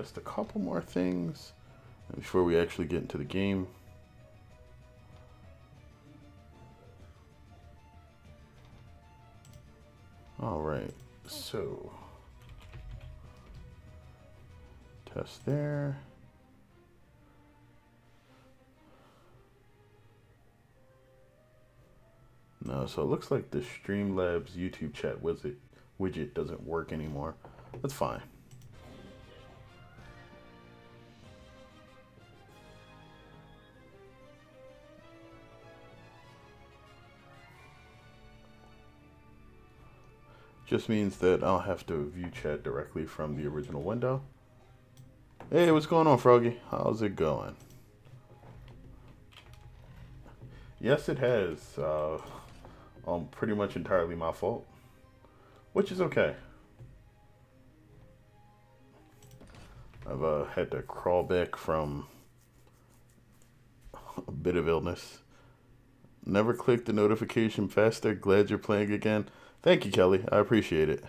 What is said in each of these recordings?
test a couple more things before we actually get into the game. Alright, so test there. No, so it looks like the Streamlabs YouTube chat widget doesn't work anymore. That's fine. Just means that I'll have to view chat directly from the original window. Hey, what's going on, Froggy? How's it going? Yes, it has. Pretty much entirely my fault, which is okay. I've had to crawl back from a bit of illness. Never click the notification faster. Glad you're playing again. Thank you, Kelly. I appreciate it.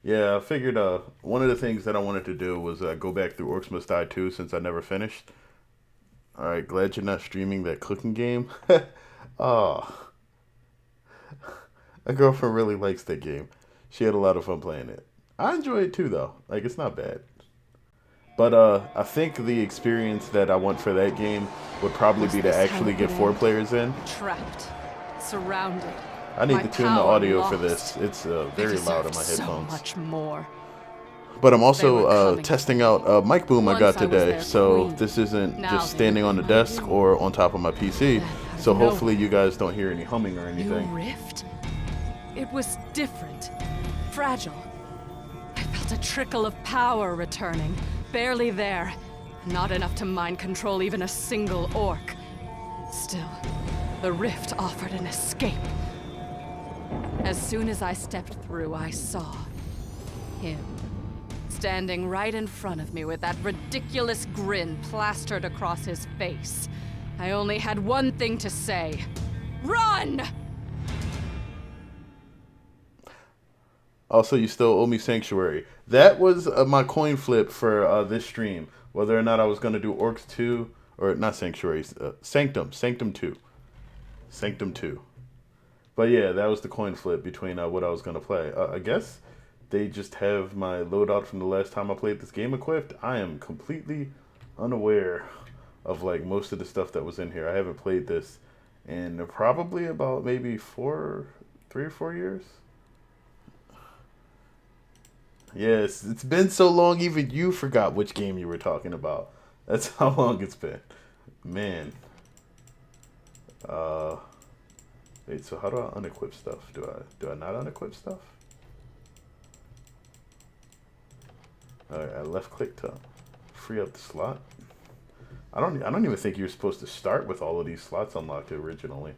Yeah, I figured one of the things that I wanted to do was go back through Orcs Must Die 2 since I never finished. Alright, glad you're not streaming that cooking game. Oh, a girlfriend really likes that game. She had a lot of fun playing it. I enjoy it too, though. Like, it's not bad. But I think the experience that I want for that game would probably be to actually get 4 players in. Trapped, surrounded. I need to tune the audio for this. It's very loud on my headphones. So much more. But I'm also testing out Mic Boom I got today, so this isn't just standing on the desk or on top of my PC. So hopefully you guys don't hear any humming or anything. Your rift? It was different, fragile. I felt a trickle of power returning, barely there. Not enough to mind control even a single orc. Still, the rift offered an escape. As soon as I stepped through, I saw him. Standing right in front of me with that ridiculous grin plastered across his face. I only had one thing to say. Run! Also, you still owe me Sanctuary. That was my coin flip for this stream. Whether or not I was going to do Orcs 2, or not Sanctuary, Sanctum 2. Sanctum 2. But yeah, that was the coin flip between what I was going to play. I guess they just have my loadout from the last time I played this game equipped. I am completely unaware of like most of the stuff that was in here. I haven't played this in probably about maybe 3 or 4 years. Yes, it's been so long even you forgot which game you were talking about. That's how long it's been. Man. Wait, so how do I unequip stuff? Do I not unequip stuff? Alright, I left click to free up the slot. I don't even think you're supposed to start with all of these slots unlocked originally.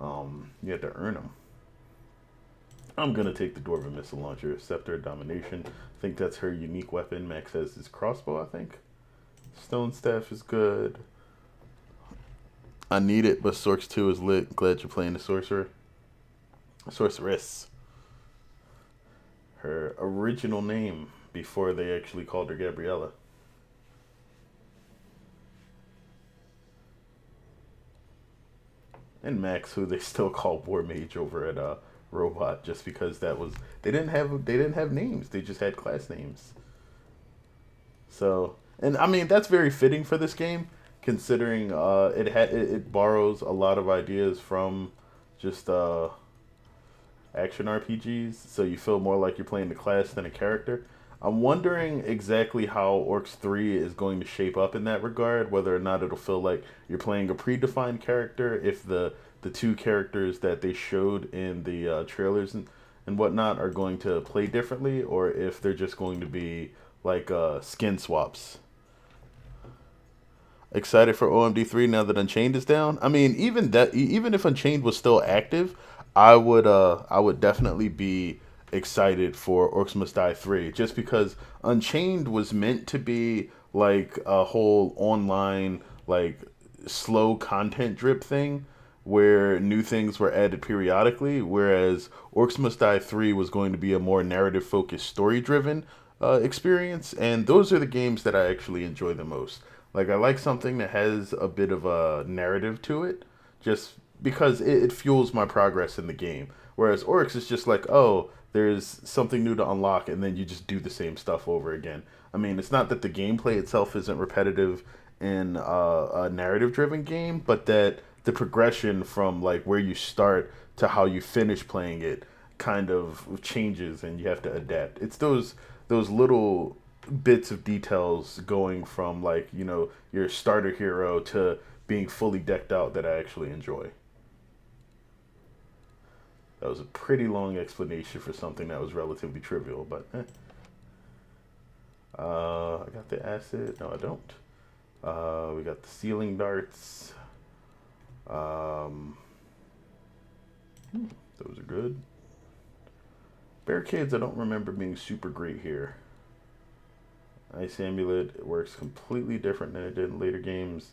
You have to earn them. I'm gonna take the Dwarven Missile Launcher, Scepter of Domination. I think that's her unique weapon. Max has his crossbow, I think. Stone Staff is good. I need it, but Sorks 2 is lit. Glad you're playing the Sorcerer. Sorceress. Her original name before they actually called her Gabriella. And Max, who they still call War Mage over at Robot, just because that was they didn't have names. They just had class names. So, and I mean that's very fitting for this game, considering it borrows a lot of ideas from just action RPGs. So you feel more like you're playing the class than a character. I'm wondering exactly how Orcs 3 is going to shape up in that regard, whether or not it'll feel like you're playing a predefined character, if the 2 characters that they showed in the trailers and whatnot are going to play differently, or if they're just going to be like skin swaps. Excited for OMD 3 now that Unchained is down? I mean, even if Unchained was still active, I would definitely be excited for Orcs Must Die 3, just because Unchained was meant to be like a whole online like slow content drip thing where new things were added periodically, whereas Orcs Must Die 3 was going to be a more narrative focused, story driven experience, and those are the games that I actually enjoy the most. Like I like something that has a bit of a narrative to it, just because it fuels my progress in the game. Whereas Orcs is just like, oh, there's something new to unlock, and then you just do the same stuff over again. I mean, it's not that the gameplay itself isn't repetitive in a narrative-driven game, but that the progression from like where you start to how you finish playing it kind of changes, and you have to adapt. It's those little bits of details going from like your starter hero to being fully decked out that I actually enjoy. That was a pretty long explanation for something that was relatively trivial, but I got the acid. No, I don't. We got the ceiling darts. Um, those are good. Barricades, I don't remember being super great here. Ice amulet, it works completely different than it did in later games.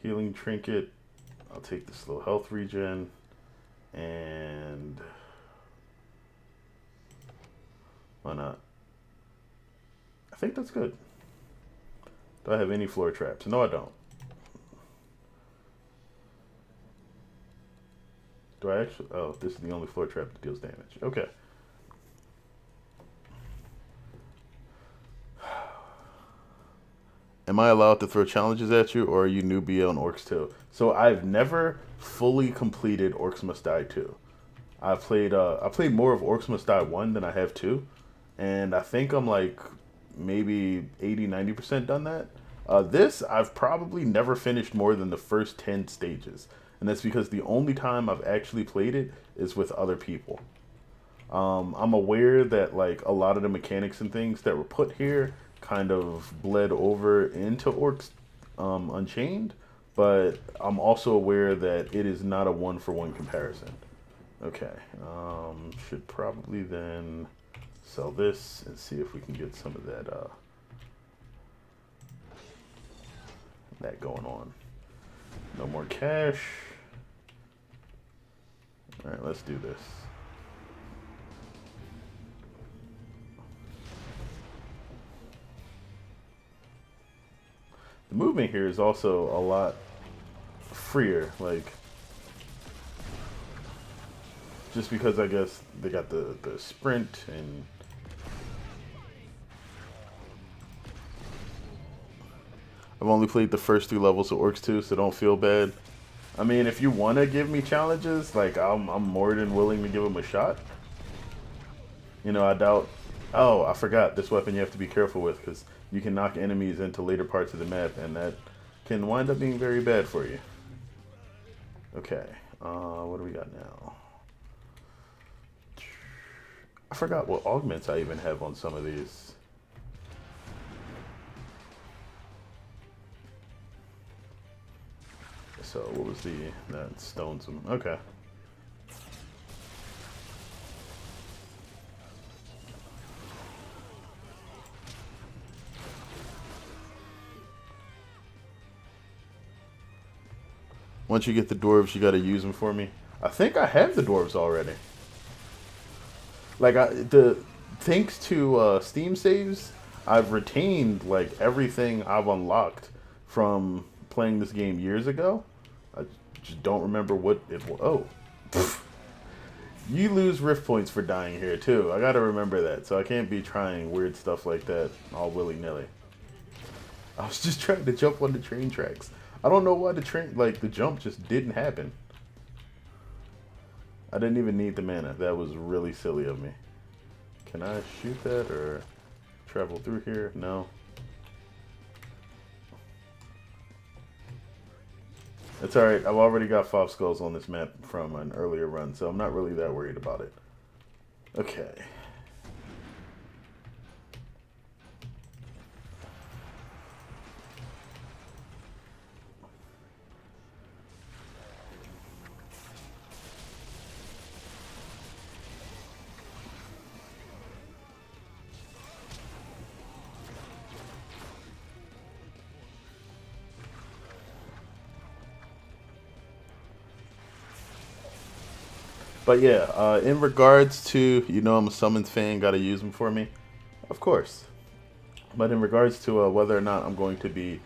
Healing trinket, I'll take the slow health regen. And why not? I think that's good. Do I have any floor traps? No, I don't. Do I actually? Oh, this is the only floor trap that deals damage. Okay. Am I allowed to throw challenges at you, or are you newbie on Orcs 2? So I've never fully completed Orcs Must Die 2. I played more of Orcs Must Die 1 than I have 2, and I think I'm like maybe 80-90% done that. This I've probably never finished more than the first 10 stages, and that's because the only time I've actually played it is with other people. I'm aware that like a lot of the mechanics and things that were put here kind of bled over into Orcs Unchained, but I'm also aware that it is not a one-for-one comparison. Okay, should probably then sell this and see if we can get some of that going on. No more cash. All right, let's do this. The movement here is also a lot freer, like just because I guess they got the sprint and I've only played the first 3 levels of Orcs 2, so don't feel bad. I mean, if you want to give me challenges, like I'm more than willing to give them a shot. I doubt. Oh, I forgot. This weapon you have to be careful with because you can knock enemies into later parts of the map, and that can wind up being very bad for you. Okay, what do we got now? I forgot what augments I even have on some of these. So what was that stones them? Okay. Once you get the dwarves, you got to use them for me. I think I have the dwarves already. Like thanks to Steam saves, I've retained like everything I've unlocked from playing this game years ago. I just don't remember what it was. Oh, you lose rift points for dying here too. I got to remember that, so I can't be trying weird stuff like that all willy nilly. I was just trying to jump on the train tracks. I don't know why the jump just didn't happen. I didn't even need the mana. That was really silly of me. Can I shoot that or travel through here? No. It's alright. I've already got 5 skulls on this map from an earlier run, so I'm not really that worried about it. Okay. But yeah, in regards to, I'm a summons fan, gotta use them for me. Of course. But in regards to whether or not I'm going to be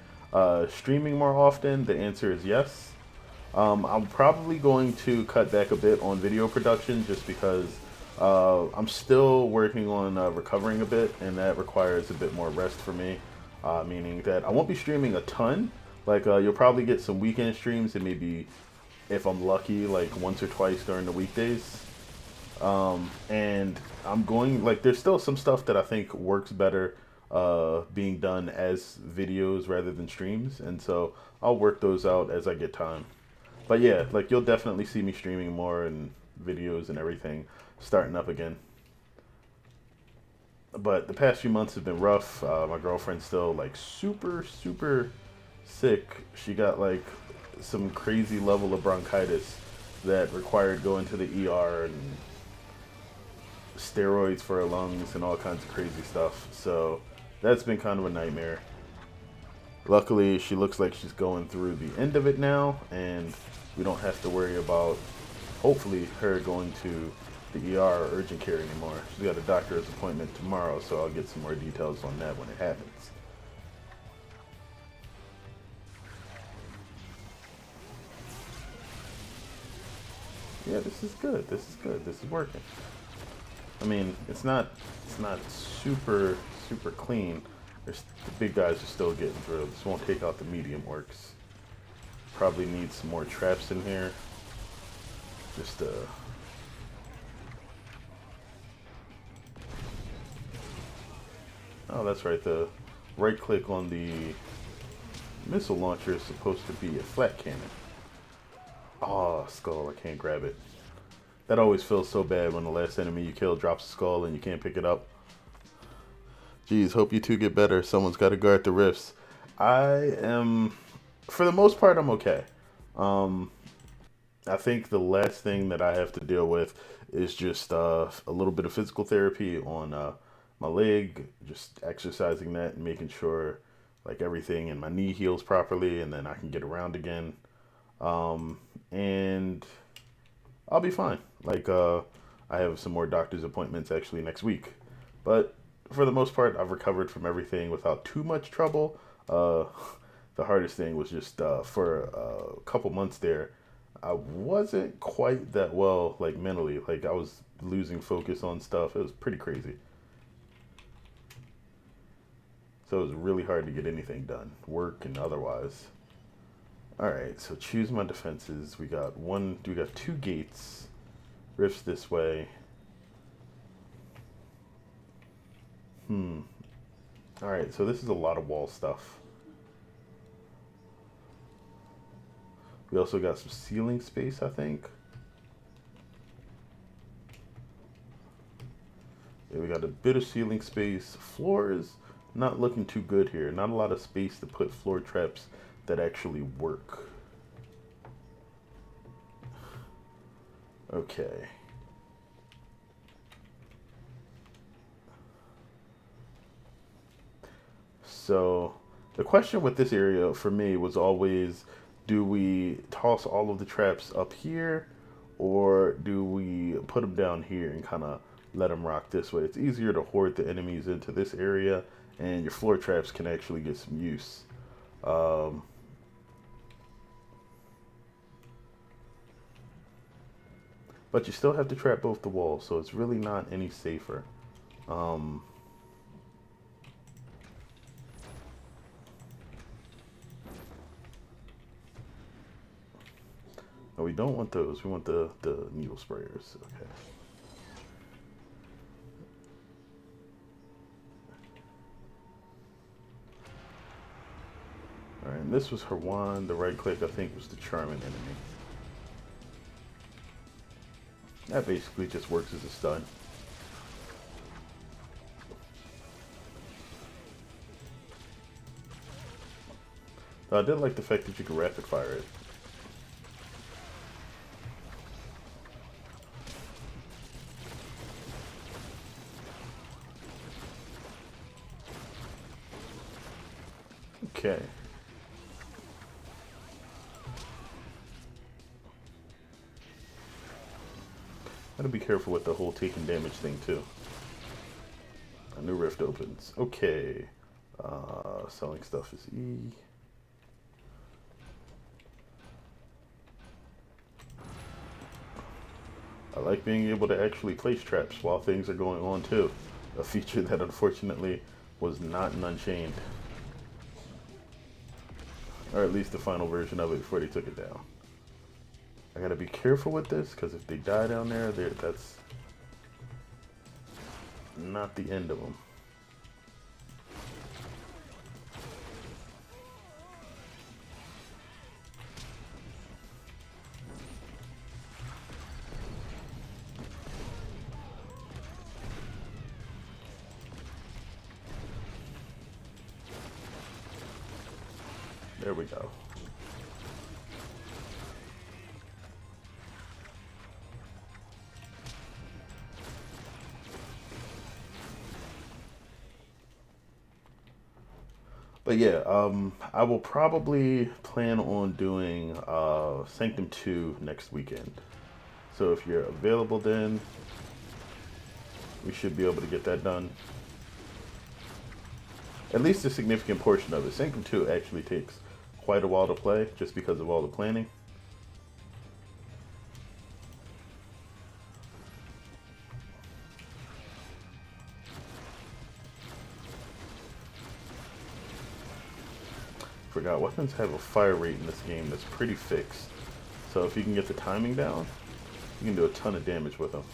streaming more often, the answer is yes. I'm probably going to cut back a bit on video production just because I'm still working on recovering a bit, and that requires a bit more rest for me. Meaning that I won't be streaming a ton. Like you'll probably get some weekend streams and maybe, if I'm lucky, like once or twice during the weekdays. And I'm going like there's still some stuff that I think works better being done as videos rather than streams, and so I'll work those out as I get time. But yeah, like you'll definitely see me streaming more and videos and everything starting up again. But the past few months have been rough. My girlfriend's still like super sick. She got like some crazy level of bronchitis that required going to the ER and steroids for her lungs and all kinds of crazy stuff. So that's been kind of a nightmare. Luckily, she looks like she's going through the end of it now, and we don't have to worry about, hopefully, her going to the ER or urgent care anymore. She's got a doctor's appointment tomorrow, so I'll get some more details on that when it happens. Yeah, this is good. This is good. This is working. I mean, it's not super clean. There's, the big guys are still getting through. This won't take out the medium orcs. Probably need some more traps in here. Just oh, that's right. The right click on the missile launcher is supposed to be a flat cannon. Oh, skull! I can't grab it. That always feels so bad when the last enemy you kill drops a skull and you can't pick it up. Geez, hope you two get better. Someone's got to guard the rifts. I am, for the most part, I'm okay. Um, I think the last thing that I have to deal with is just a little bit of physical therapy on my leg, just exercising that and making sure like everything in my knee heals properly, and then I can get around again. And I'll be fine. Like I have some more doctor's appointments actually next week, but for the most part, I've recovered from everything without too much trouble. Uh, the hardest thing was just for a couple months there, I wasn't quite that well, like mentally. Like I was losing focus on stuff. It was pretty crazy. So it was really hard to get anything done, work and otherwise. All right, so choose my defenses. We got one. We got two gates. Rifts this way. Hmm. All right, so this is a lot of wall stuff. We also got some ceiling space, I think. Yeah, we got a bit of ceiling space. Floor is not looking too good here. Not a lot of space to put floor traps that actually work. Okay. So the question with this area for me was always, do we toss all of the traps up here, or do we put them down here and kind of let them rock this way? It's easier to hoard the enemies into this area, and your floor traps can actually get some use. Um, but you still have to trap both the walls, so it's really not any safer. Um, no, we don't want those. We want the needle sprayers. Okay. All right, and this was her wand. The right click, I think, was the charm an enemy. That basically just works as a stun. I did like the fact that you could rapid fire it. Okay. Gotta be careful with the whole taking damage thing too. A new rift opens. Okay. Selling stuff is E. I like being able to actually place traps while things are going on too. A feature that unfortunately was not in Unchained. Or at least the final version of it before they took it down. I gotta be careful with this, because if they die down there, that's not the end of them. There we go. But yeah, I will probably plan on doing Sanctum 2 next weekend. So if you're available then, we should be able to get that done. At least a significant portion of it. Sanctum 2 actually takes quite a while to play just because of all the planning. Forgot, weapons have a fire rate in this game that's pretty fixed. So if you can get the timing down, you can do a ton of damage with them.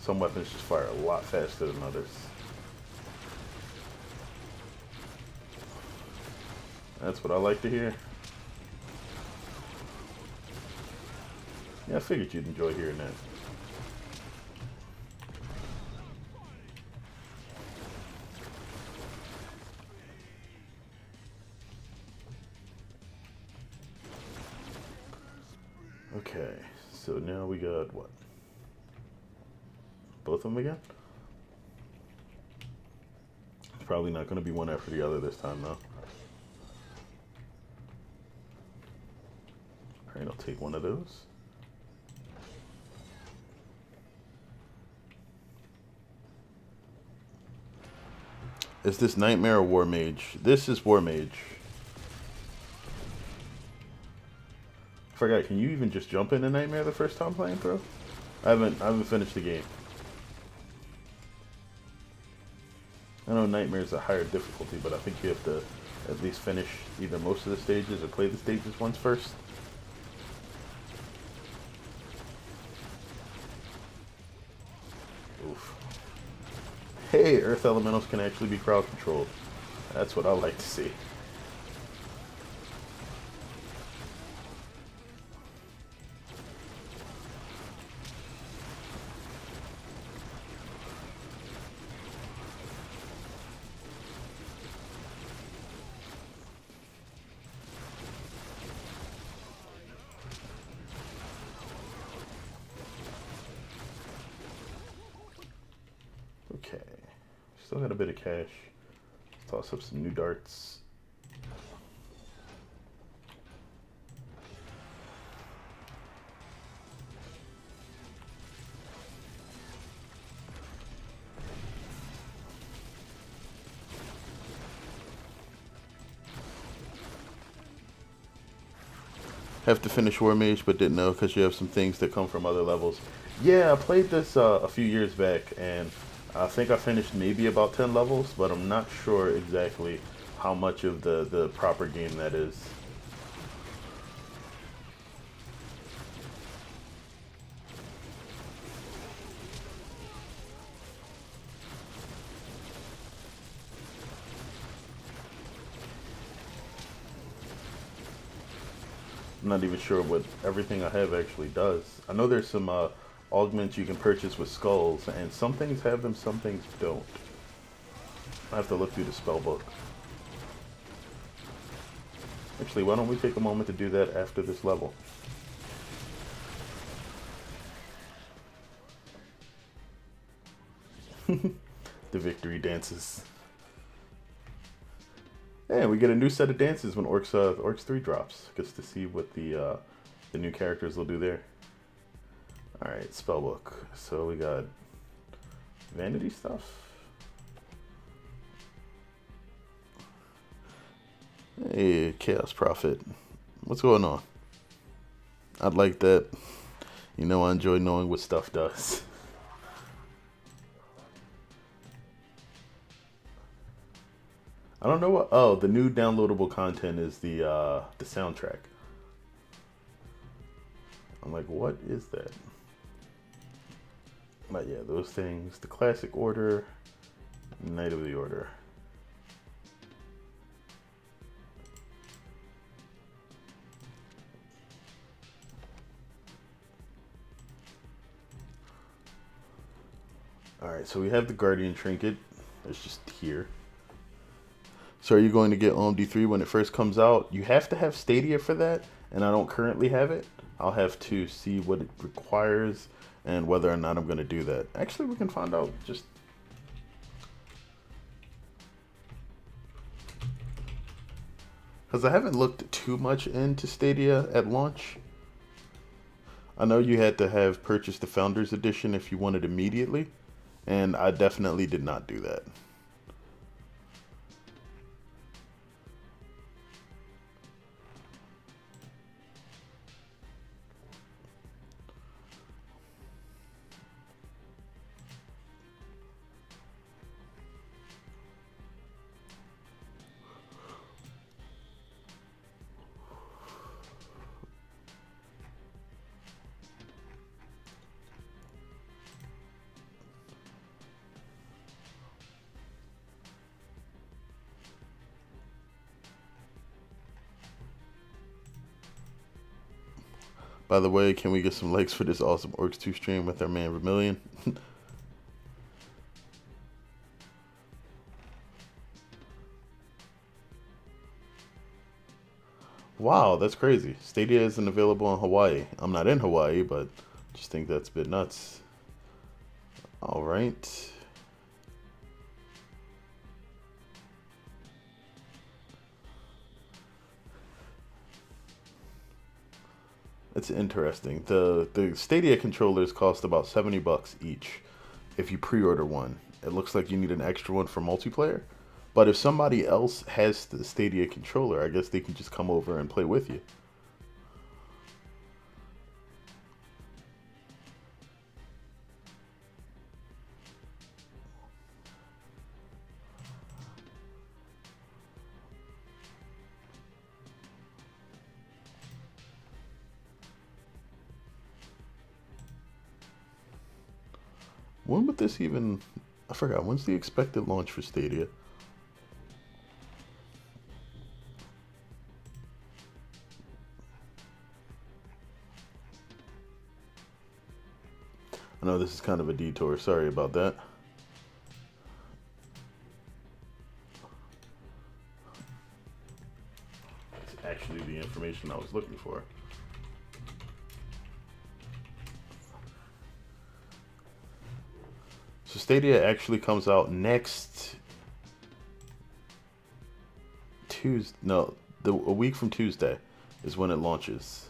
Some weapons just fire a lot faster than others. That's what I like to hear. Yeah, I figured you'd enjoy hearing that. Okay, so now we got what? Both of them again? It's probably not going to be one after the other this time, though. Alright, I'll take one of those. Is this Nightmare or War Mage? This is War Mage. I forgot, can you even just jump into Nightmare the first time playing through? I haven't finished the game. I know Nightmare is a higher difficulty, but I think you have to at least finish either most of the stages or play the stages once first. Oof. Hey, Earth Elementals can actually be crowd controlled. That's what I like to see. Okay, still got a bit of cash. Let's toss up some new darts. Have to finish War Mage, but didn't know because you have some things that come from other levels. Yeah, I played this a few years back, and I think I finished maybe about 10 levels, but I'm not sure exactly how much of the proper game that is. I'm not even sure what everything I have actually does. I know there's some augments you can purchase with skulls, and some things have them, some things don't. I have to look through the spell book. Actually, why don't we take a moment to do that after this level? The victory dances. And we get a new set of dances when Orcs 3 drops. Just to see what the new characters will do there. Alright, spellbook. So we got vanity stuff. Hey, Chaos Prophet. What's going on? I'd like that. You know, I enjoy knowing what stuff does. I don't know what. Oh, the new downloadable content is the soundtrack. I'm like, what is that? But yeah, those things. The classic order, Knight of the Order. All right, so we have the Guardian trinket. It's just here. So are you going to get OMD3 when it first comes out? You have to have Stadia for that, and I don't currently have it. I'll have to see what it requires and whether or not I'm going to do that. Actually, we can find out just... because I haven't looked too much into Stadia at launch. I know you had to have purchased the Founders Edition if you wanted immediately, and I definitely did not do that. By the way, can we get some likes for this awesome Orcs 2 stream with our man Vermilion? Wow, that's crazy. Stadia isn't available in Hawaii. I'm not in Hawaii, but just think that's a bit nuts. All right. It's interesting. The Stadia controllers cost about $70 each if you pre-order one. It looks like you need an extra one for multiplayer. But if somebody else has the Stadia controller, I guess they can just come over and play with you. When would this even... I forgot. When's the expected launch for Stadia? I know this is kind of a detour. Sorry about that. It's actually the information I was looking for. So Stadia actually comes out next Tuesday. No, a week from Tuesday is when it launches.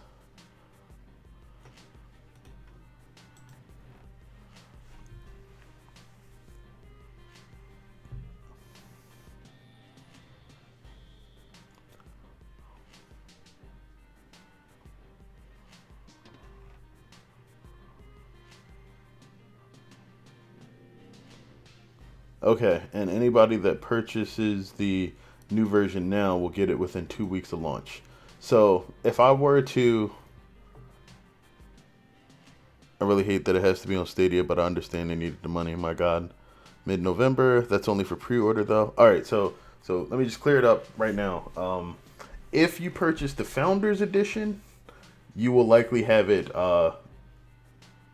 Okay, and anybody that purchases the new version now will get it within 2 weeks of launch. So if I were to... I really hate that it has to be on Stadia, but I understand they needed the money. My God. Mid-November. That's only for pre-order, though. All right, so let me just clear it up right now. If you purchase the Founders Edition, you will likely have it on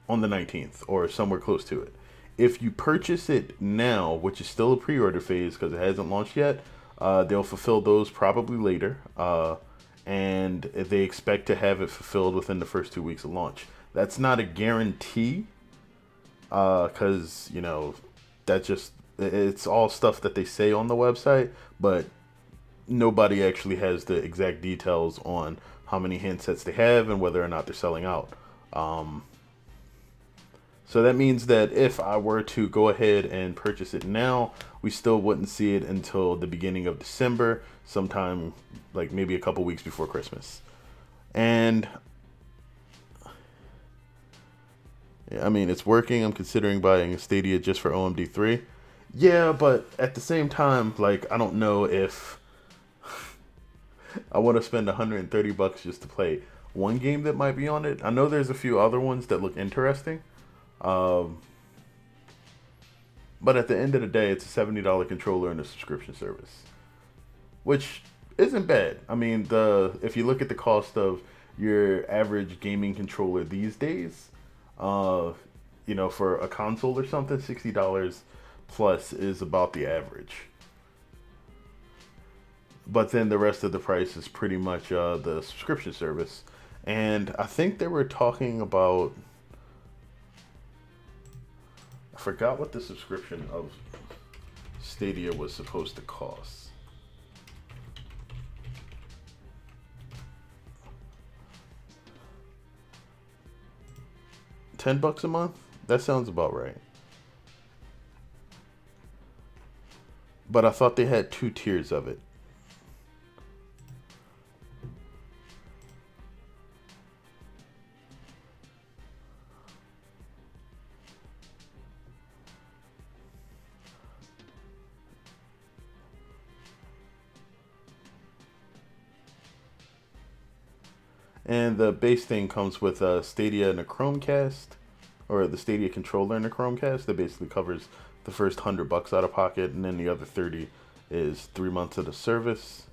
the 19th or somewhere close to it. If you purchase it now, which is still a pre-order phase because it hasn't launched yet, they'll fulfill those probably later. And they expect to have it fulfilled within the first 2 weeks of launch. That's not a guarantee because, you know, it's all stuff that they say on the website, but nobody actually has the exact details on how many handsets they have and whether or not they're selling out. So that means that if I were to go ahead and purchase it now, we still wouldn't see it until the beginning of December, sometime like maybe a couple weeks before Christmas. And I mean, it's working. I'm considering buying a Stadia just for OMD3. Yeah, but at the same time, like, I don't know if I want to spend 130 bucks just to play one game that might be on it. I know there's a few other ones that look interesting. Um, but at the end of the day, it's a $70 controller and a subscription service, which isn't bad. I mean, the if you look at the cost of your average gaming controller these days, uh, for a console or something, $60 plus is about the average. But then the rest of the price is pretty much the subscription service. And I think they were talking about. I forgot what the subscription of Stadia was supposed to cost. $10 a month? That sounds about right. But I thought they had two tiers of it. And the base thing comes with a Stadia and a Chromecast, or the Stadia controller and a Chromecast. That basically covers the first $100 out of pocket, and then the other 30 is 3 months of the service.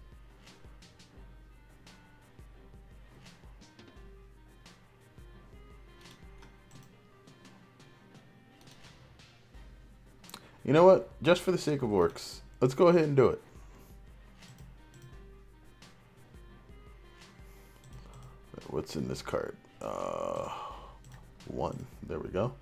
You know what? Just for the sake of Orcs, let's go ahead and do it. What's in this card? One. There we go.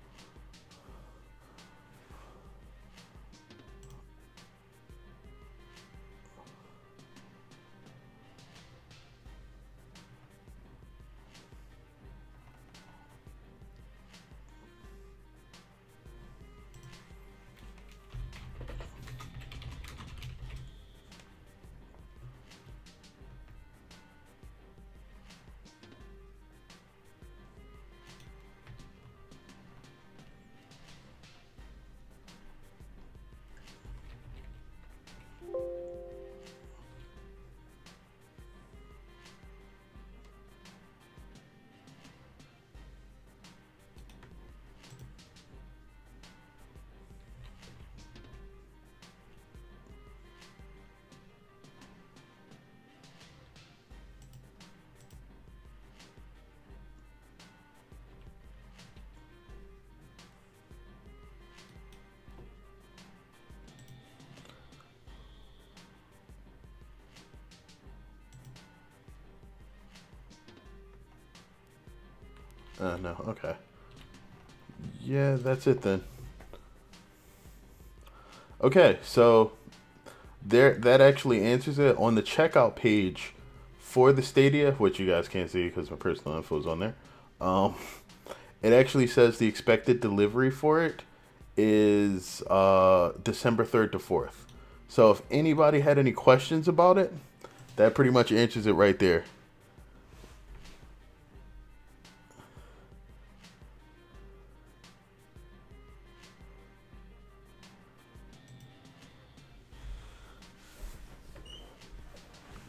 No, okay. Yeah, that's it then. Okay, so that actually answers it on the checkout page for the Stadia, which you guys can't see because my personal info is on there. Um, it actually says the expected delivery for it is December 3rd to 4th. So if anybody had any questions about it, that pretty much answers it right there.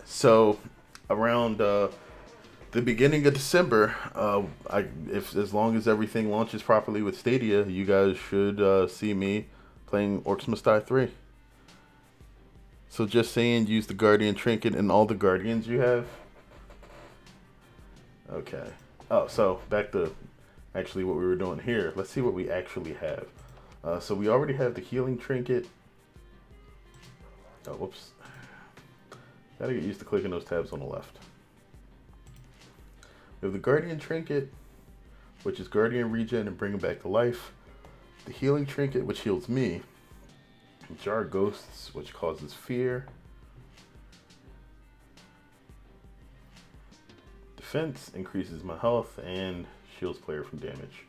So around the beginning of December, if as long as everything launches properly with Stadia, you guys should see me playing Orcs Must Die 3. So just saying, use the Guardian Trinket and all the Guardians you have. Okay. Oh, so back to actually what we were doing here. Let's see what we actually have. So we already have the Healing Trinket. Oh, whoops. Gotta get used to clicking those tabs on the left. We have the Guardian Trinket, which is Guardian Regen and bring him back to life. The Healing Trinket, which heals me. Jar Ghosts, which causes fear. Defense increases my health and shields player from damage.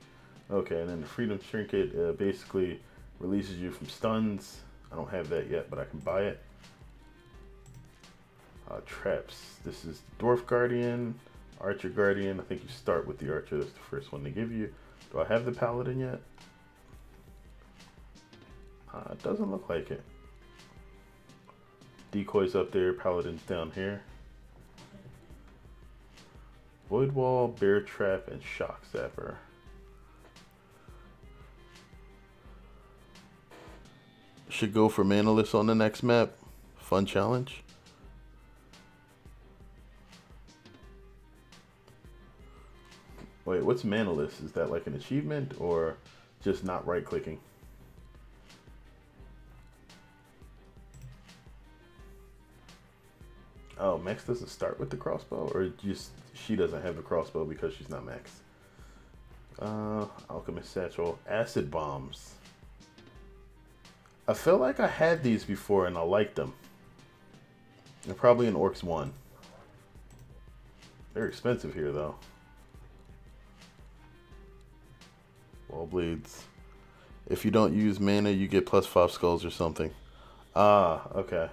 Okay, and then the Freedom Trinket basically releases you from stuns. I don't have that yet, but I can buy it. Traps. This is Dwarf Guardian, Archer Guardian. I think you start with the Archer. That's the first one they give you. Do I have the Paladin yet? It doesn't look like it. Decoys up there, Paladin's down here. Void Wall, Bear Trap, and Shock Zapper. Should go for Manaless on the next map. Fun challenge. Wait, what's Manaless? Is that like an achievement or just not right clicking? Oh, Max doesn't start with the crossbow, or just she doesn't have the crossbow because she's not Max. Alchemist Satchel, Acid Bombs. I feel like I had these before and I liked them. They're probably in Orcs 1. They're expensive here though. Wall Blades. If you don't use mana, you get +5 skulls or something. Ah, okay.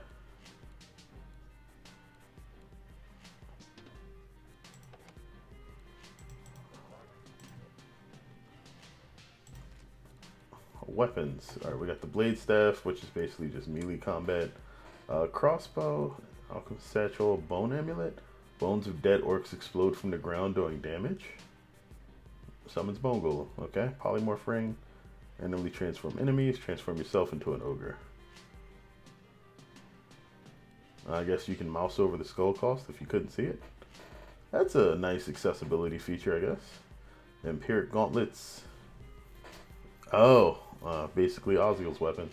Weapons. Alright, we got the Blade Staff, which is basically just melee combat. Crossbow, Alchemist Satchel, Bone Amulet. Bones of dead orcs explode from the ground doing damage. Summons Bone Golem. Okay. Polymorph Ring. Randomly transform enemies. Transform yourself into an ogre. I guess you can mouse over the skull cost if you couldn't see it. That's a nice accessibility feature, I guess. Empiric Gauntlets. Oh, basically Ozzy's weapons.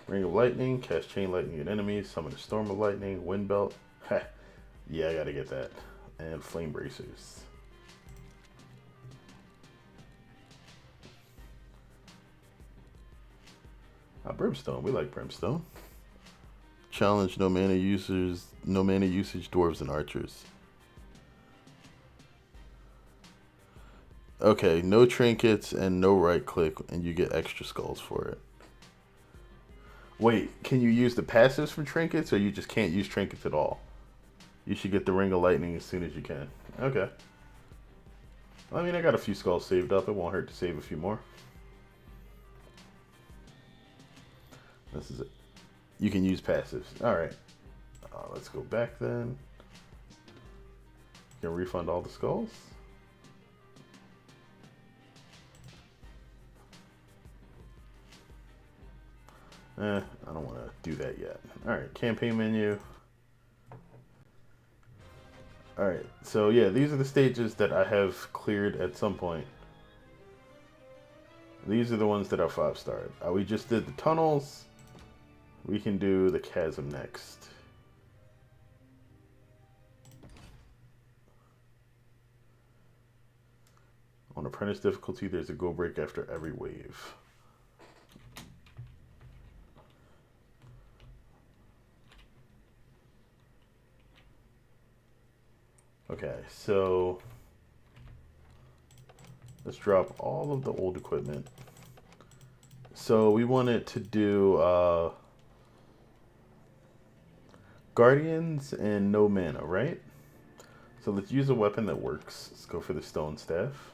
Ring of Lightning, cast Chain Lightning at enemies, summon a Storm of Lightning, Wind Belt. Yeah, I gotta get that. And Flame Bracers. Brimstone, we like Brimstone. Challenge no mana usage dwarves and archers. Okay, no trinkets and no right click, and you get extra skulls for it. Wait, can you use the passives for trinkets, or you just can't use trinkets at all? You should get the Ring of Lightning as soon as you can. Okay. I mean, I got a few skulls saved up. It won't hurt to save a few more. This is it. You can use passives. Alright. Let's go back then. You can refund all the skulls. I don't want to do that yet. Alright, campaign menu. Alright, so yeah, these are the stages that I have cleared at some point. These are the ones that are 5-starred. We just did the tunnels. We can do the chasm next. On apprentice difficulty, there's a go break after every wave. Okay, so let's drop all of the old equipment. So we wanted to do Guardians and no mana, right? So let's use a weapon that works. Let's go for the Stone Staff.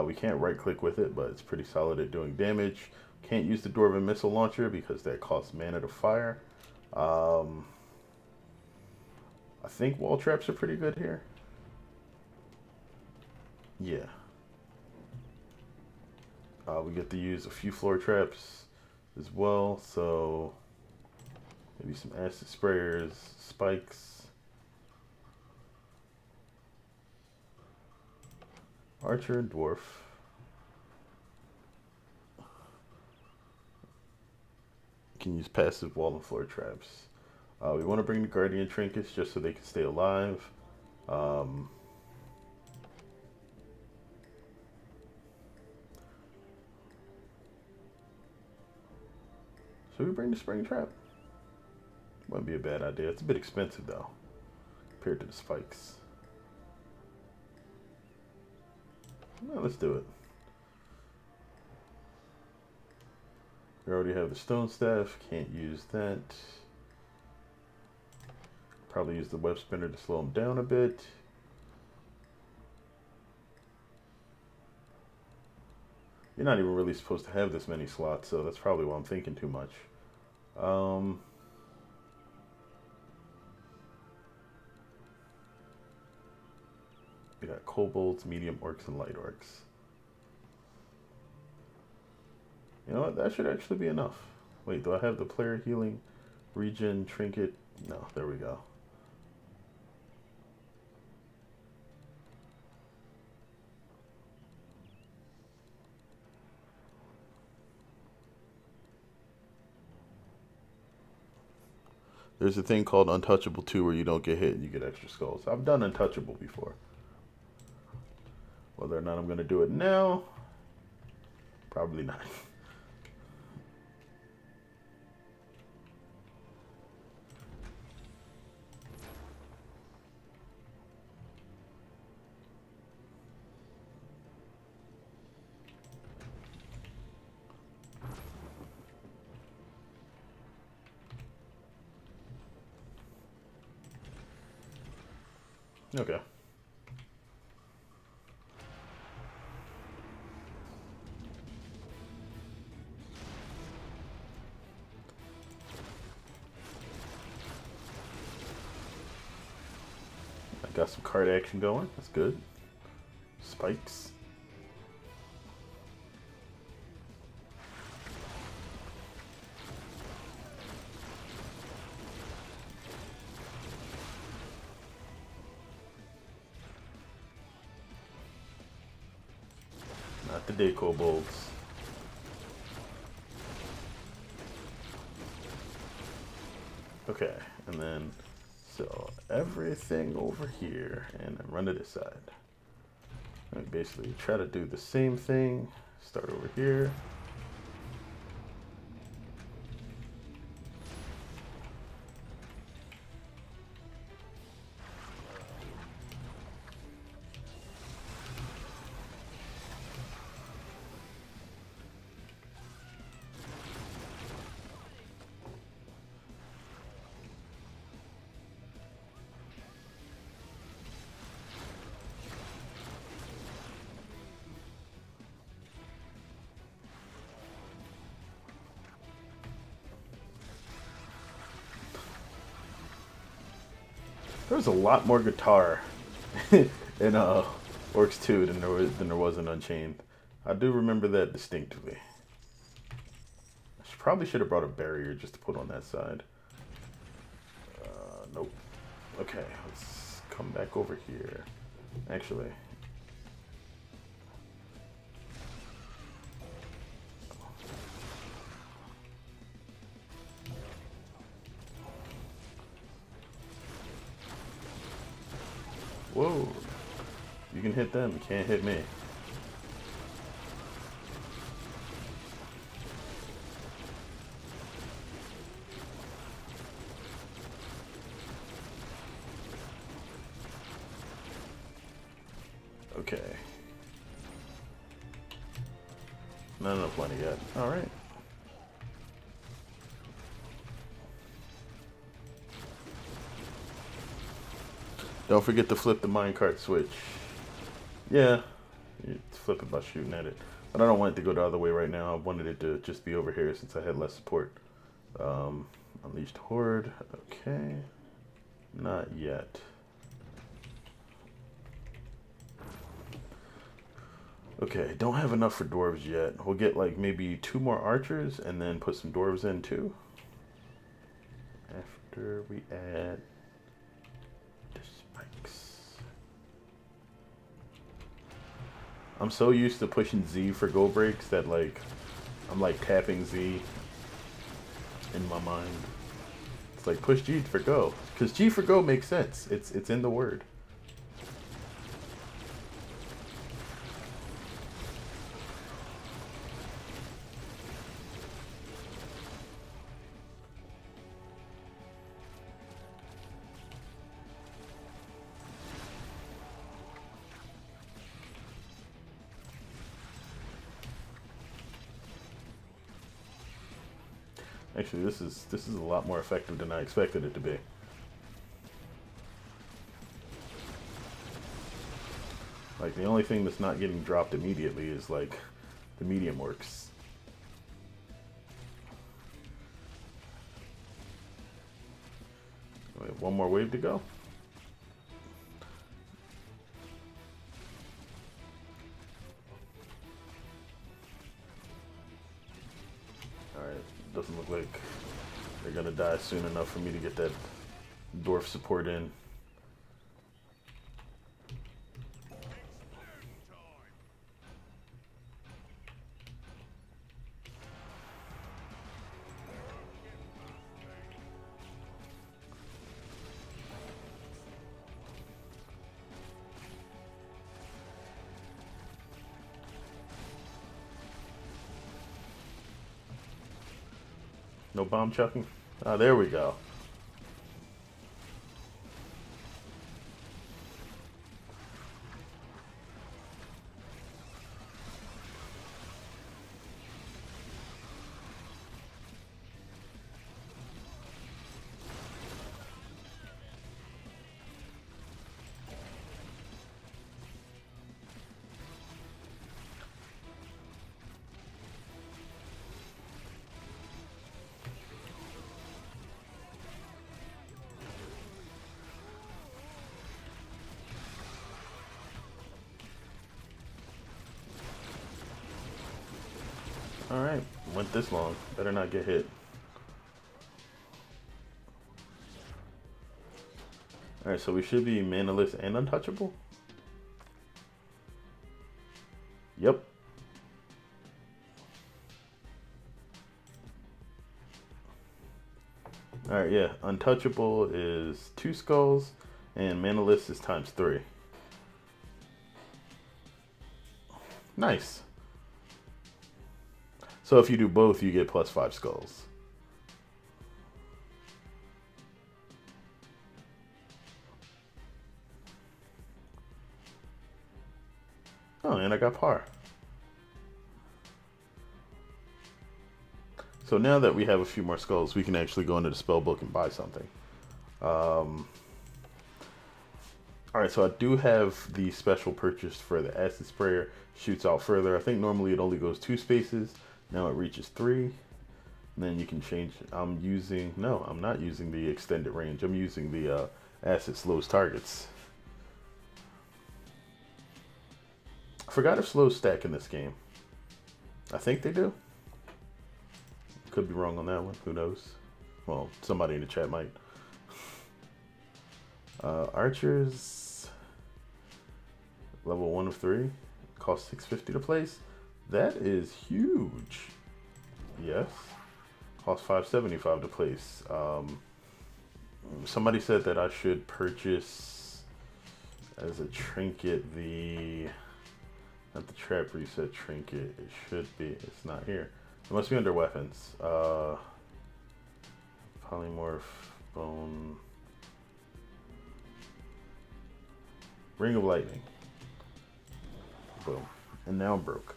We can't right click with it, but it's pretty solid at doing damage. Can't use the Dwarven Missile Launcher because that costs mana to fire. I think wall traps are pretty good here. Yeah. We get to use a few floor traps as well, so maybe some acid sprayers, spikes. Archer and Dwarf. You can use passive wall and floor traps. We want to bring the Guardian Trinkets just so they can stay alive. Should we bring the Spring Trap? Wouldn't be a bad idea. It's a bit expensive though, compared to the spikes. No, let's do it. We already have the stone staff. Can't use that. Probably use the web spinner to slow him down a bit. You're not even really supposed to have this many slots, so that's probably why I'm thinking too much. We got kobolds, medium orcs, and light orcs. You know what? That should actually be enough. Wait, do I have the player healing, regen, trinket? No, there we go. There's a thing called Untouchable 2 where you don't get hit and you get extra skulls. I've done Untouchable before. Whether or not I'm going to do it now, probably not. Okay. I got some card action going. That's good. Spikes. Not the day kobolds. Okay, and then so everything over here, and then run to this side. And basically try to do the same thing. Start over here. There's a lot more guitar in Orcs 2 than there was in Unchained. I do remember that distinctly. Probably should have brought a barrier just to put on that side. Nope. Okay, let's come back over here. Actually. Whoa. You can hit them, you can't hit me. Okay. Not enough money yet. Alright. Don't forget to flip the minecart switch. Yeah, you flip it by shooting at it. But I don't want it to go the other way right now. I wanted it to just be over here since I had less support. Unleashed Horde. Okay. Not yet. Okay, don't have enough for dwarves yet. We'll get like maybe 2 more archers and then put some dwarves in too. After we add the spikes. I'm so used to pushing Z for go breaks that like I'm like tapping Z in my mind. It's like push G for go. Because G for go makes sense. It's in the word. Actually, this is a lot more effective than I expected it to be. Like, the only thing that's not getting dropped immediately is, like, the medium orcs. Wait, one more wave to go. Alright, doesn't look like they're gonna die soon enough for me to get that dwarf support in. No bomb chucking? Ah, there we go. Alright, went this long. Better not get hit. Alright, so we should be manaless and untouchable? Yep. Alright, yeah. Untouchable is 2 skulls, and manaless is times 3. Nice. So if you do both, you get plus 5 skulls. Oh, and I got par. So now that we have a few more skulls, we can actually go into the spell book and buy something. Alright, so I do have the special purchase for the acid sprayer. Shoots out further. I think normally it only goes 2 spaces. Now it reaches 3. And then you can change. I'm not using the extended range. I'm using the acid slows targets. I forgot if slows stack in this game. I think they do. Could be wrong on that one. Who knows? Well, somebody in the chat might. Archers. Level 1 of 3. Cost $650 to place. That is huge. Yes. Cost $575 to place. Somebody said that I should purchase as a trinket not the trap reset trinket. It should be. It's not here. It must be under weapons. Polymorph bone. Ring of lightning. Boom. And now I'm broke.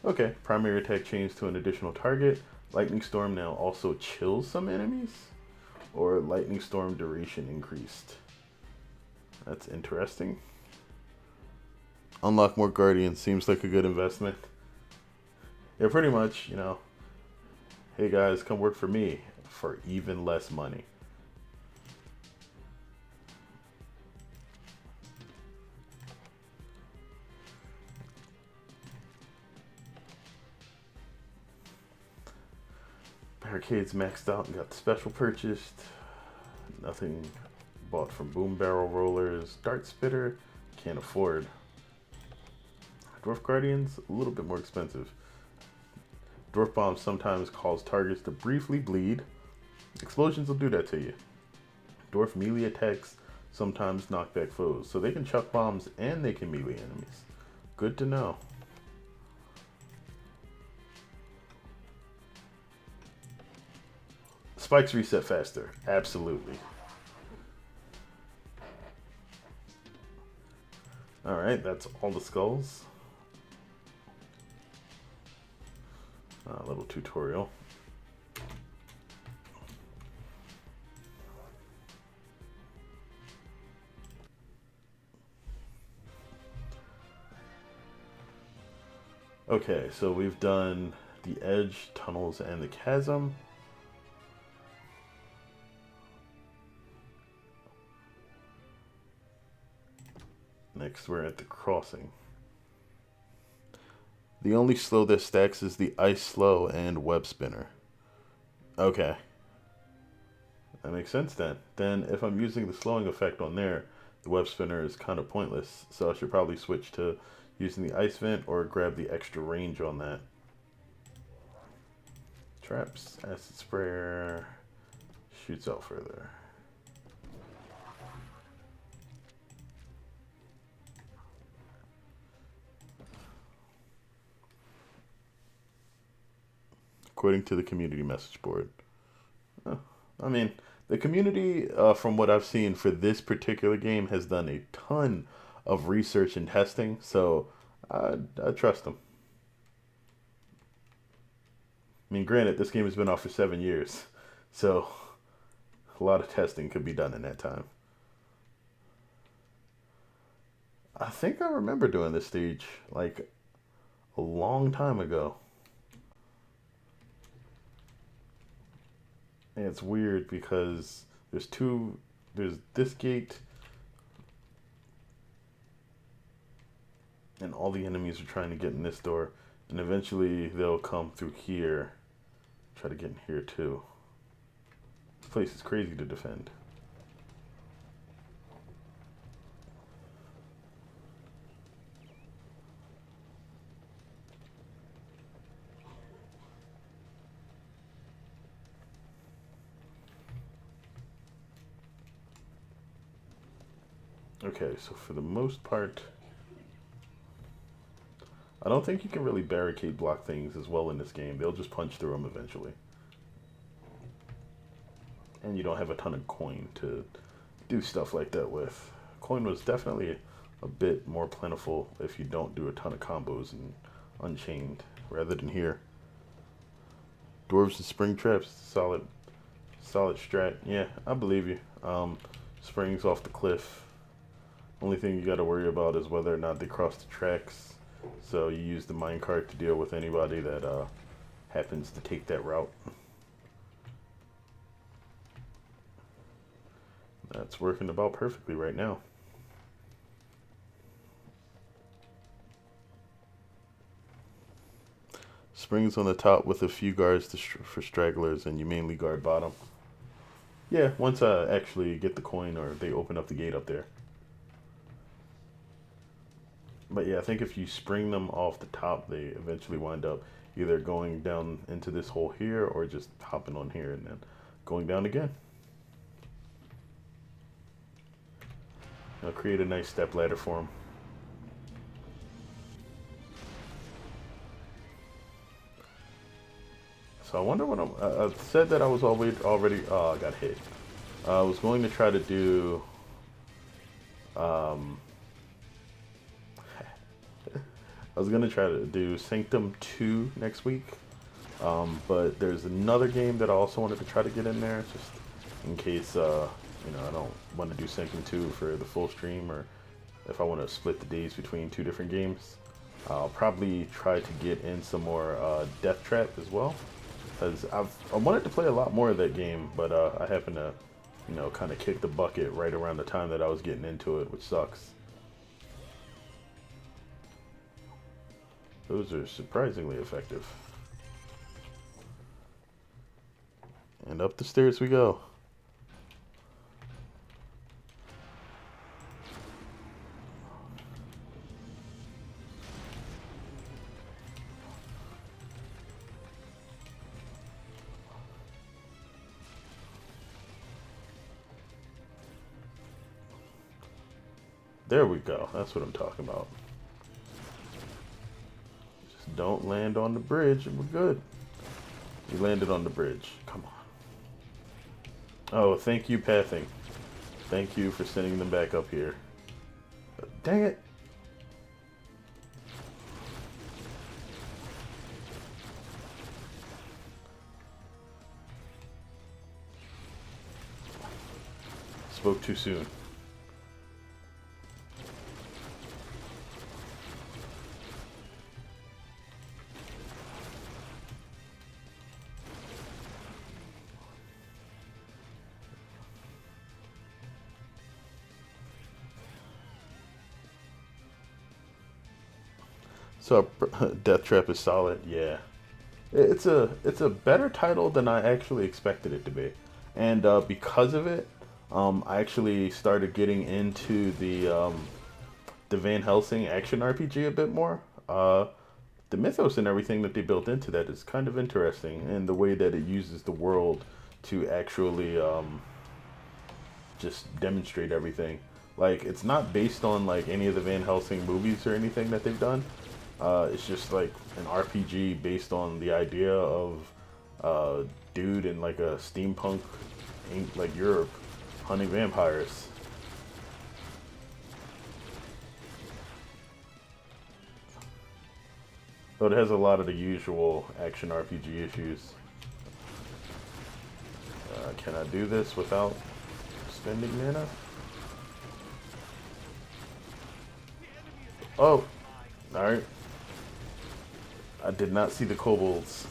Okay, primary attack changed to an additional target. Lightning Storm now also chills some enemies. Or Lightning Storm duration increased. That's interesting. Unlock more Guardians seems like a good investment. Yeah, pretty much, you know. Hey guys, come work for me for even less money. Barricades maxed out and got the special purchased. Nothing bought from Boom Barrel Rollers. Dart Spitter, can't afford. Dwarf Guardians, a little bit more expensive. Dwarf Bombs sometimes cause targets to briefly bleed. Explosions will do that to you. Dwarf melee attacks sometimes knock back foes. So they can chuck bombs and they can melee enemies. Good to know. Spikes reset faster. Absolutely. Alright, that's all the skulls. Little tutorial. Okay, so we've done the edge, tunnels, and the chasm. Next, we're at the crossing. The only slow that stacks is the ice slow and web spinner. Okay, that makes sense then. Then if I'm using the slowing effect on there, the web spinner is kind of pointless. So I should probably switch to using the ice vent or grab the extra range on that. Traps, acid sprayer, shoots out further. According to the community message board. I mean, the community, from what I've seen for this particular game, has done a ton of research and testing, so I trust them. I mean, granted, this game has been out for 7 years, so a lot of testing could be done in that time. I think I remember doing this stage like a long time ago. And it's weird because there's this gate, and all the enemies are trying to get in this door, and eventually they'll come through here, try to get in here too. This place is crazy to defend. Okay, so for the most part, I don't think you can really barricade block things as well in this game. They'll just punch through them eventually. And you don't have a ton of coin to do stuff like that with. Coin was definitely a bit more plentiful if you don't do a ton of combos and Unchained rather than here. Dwarves and spring traps, solid strat. Yeah, I believe you. Springs off the cliff. Only thing you got to worry about is whether or not they cross the tracks. So you use the minecart to deal with anybody that happens to take that route. That's working about perfectly right now. Springs on the top with a few guards for stragglers, and you mainly guard bottom. Yeah, once I actually get the coin or they open up the gate up there. But yeah, I think if you spring them off the top, they eventually wind up either going down into this hole here or just hopping on here and then going down again. I'll create a nice step ladder for them. So I wonder what I said that I was already. Oh, I got hit. I was going to try to do. I was gonna try to do Sanctum 2 next week, but there's another game that I also wanted to try to get in there, just in case I don't want to do Sanctum 2 for the full stream, or if I want to split the days between two different games. I'll probably try to get in some more Death Trap as well, because I wanted to play a lot more of that game, but I happened to, kind of kick the bucket right around the time that I was getting into it, which sucks. Those are surprisingly effective. And up the stairs we go. There we go. That's what I'm talking about. Just don't land on the bridge and we're good. You landed on the bridge. Come on. Oh, thank you, Pathing. Thank you for sending them back up here. Dang it. Spoke too soon. So Death Trap is solid. Yeah, it's a better title than I actually expected it to be, and because of it, I actually started getting into the Van Helsing action RPG a bit more. The mythos and everything that they built into that is kind of interesting, and the way that it uses the world to actually just demonstrate everything. Like it's not based on like any of the Van Helsing movies or anything that they've done. It's just like an RPG based on the idea of dude in like a steampunk, like Europe, hunting vampires. But it has a lot of the usual action RPG issues. Can I do this without spending mana? Oh, alright. I did not see the kobolds.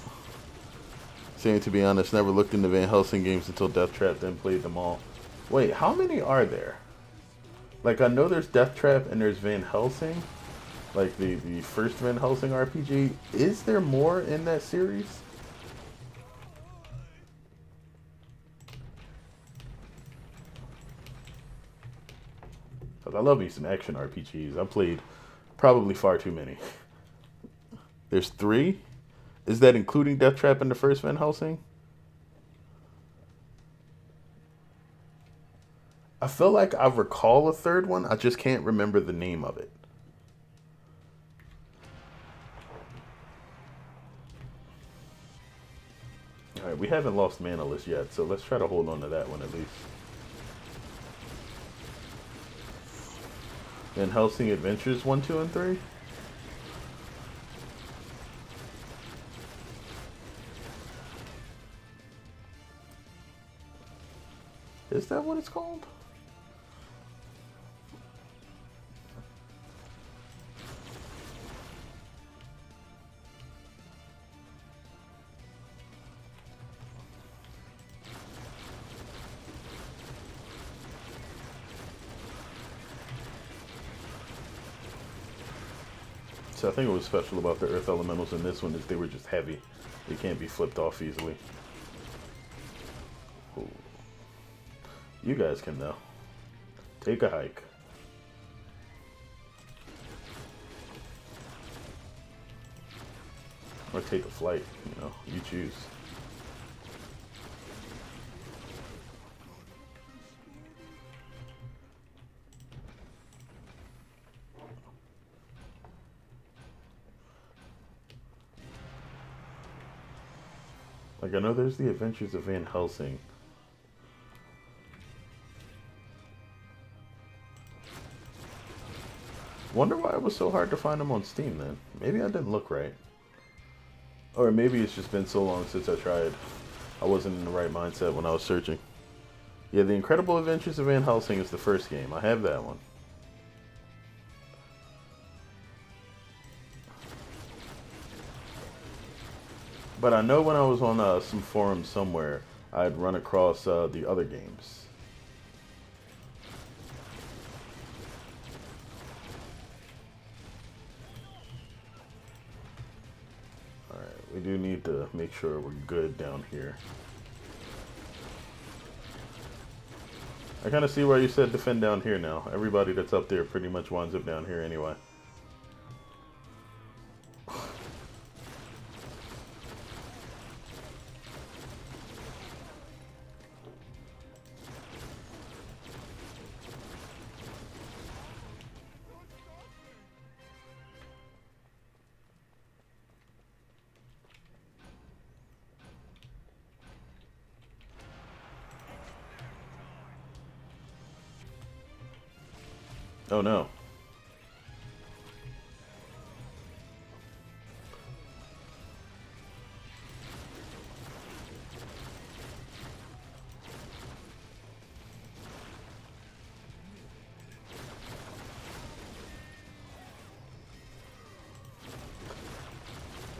Saying to be honest, never looked into Van Helsing games until Death Trap, then played them all. Wait, how many are there? Like, I know there's Death Trap and there's Van Helsing. Like, the first Van Helsing RPG. Is there more in that series? Because I love me some action RPGs. I played probably far too many. There's 3? Is that including Death Trap and the first Van Helsing? I feel like I recall a third one. I just can't remember the name of it. Alright, we haven't lost Manaless yet, so let's try to hold on to that one at least. Van Helsing Adventures 1, 2, and 3? Is that what it's called? So I think what was special about the Earth Elementals in this one is they were just heavy. They can't be flipped off easily. Ooh. You guys can though. Take a hike. Or take a flight, you know, you choose. Like, I know there's the Adventures of Van Helsing. Wonder why it was so hard to find them on Steam then. Maybe I didn't look right. Or maybe it's just been so long since I tried. I wasn't in the right mindset when I was searching. Yeah, The Incredible Adventures of Van Helsing is the first game. I have that one. But I know when I was on some forum somewhere, I'd run across the other games. Alright, we do need to make sure we're good down here. I kind of see why you said defend down here now. Everybody that's up there pretty much winds up down here anyway. Oh no.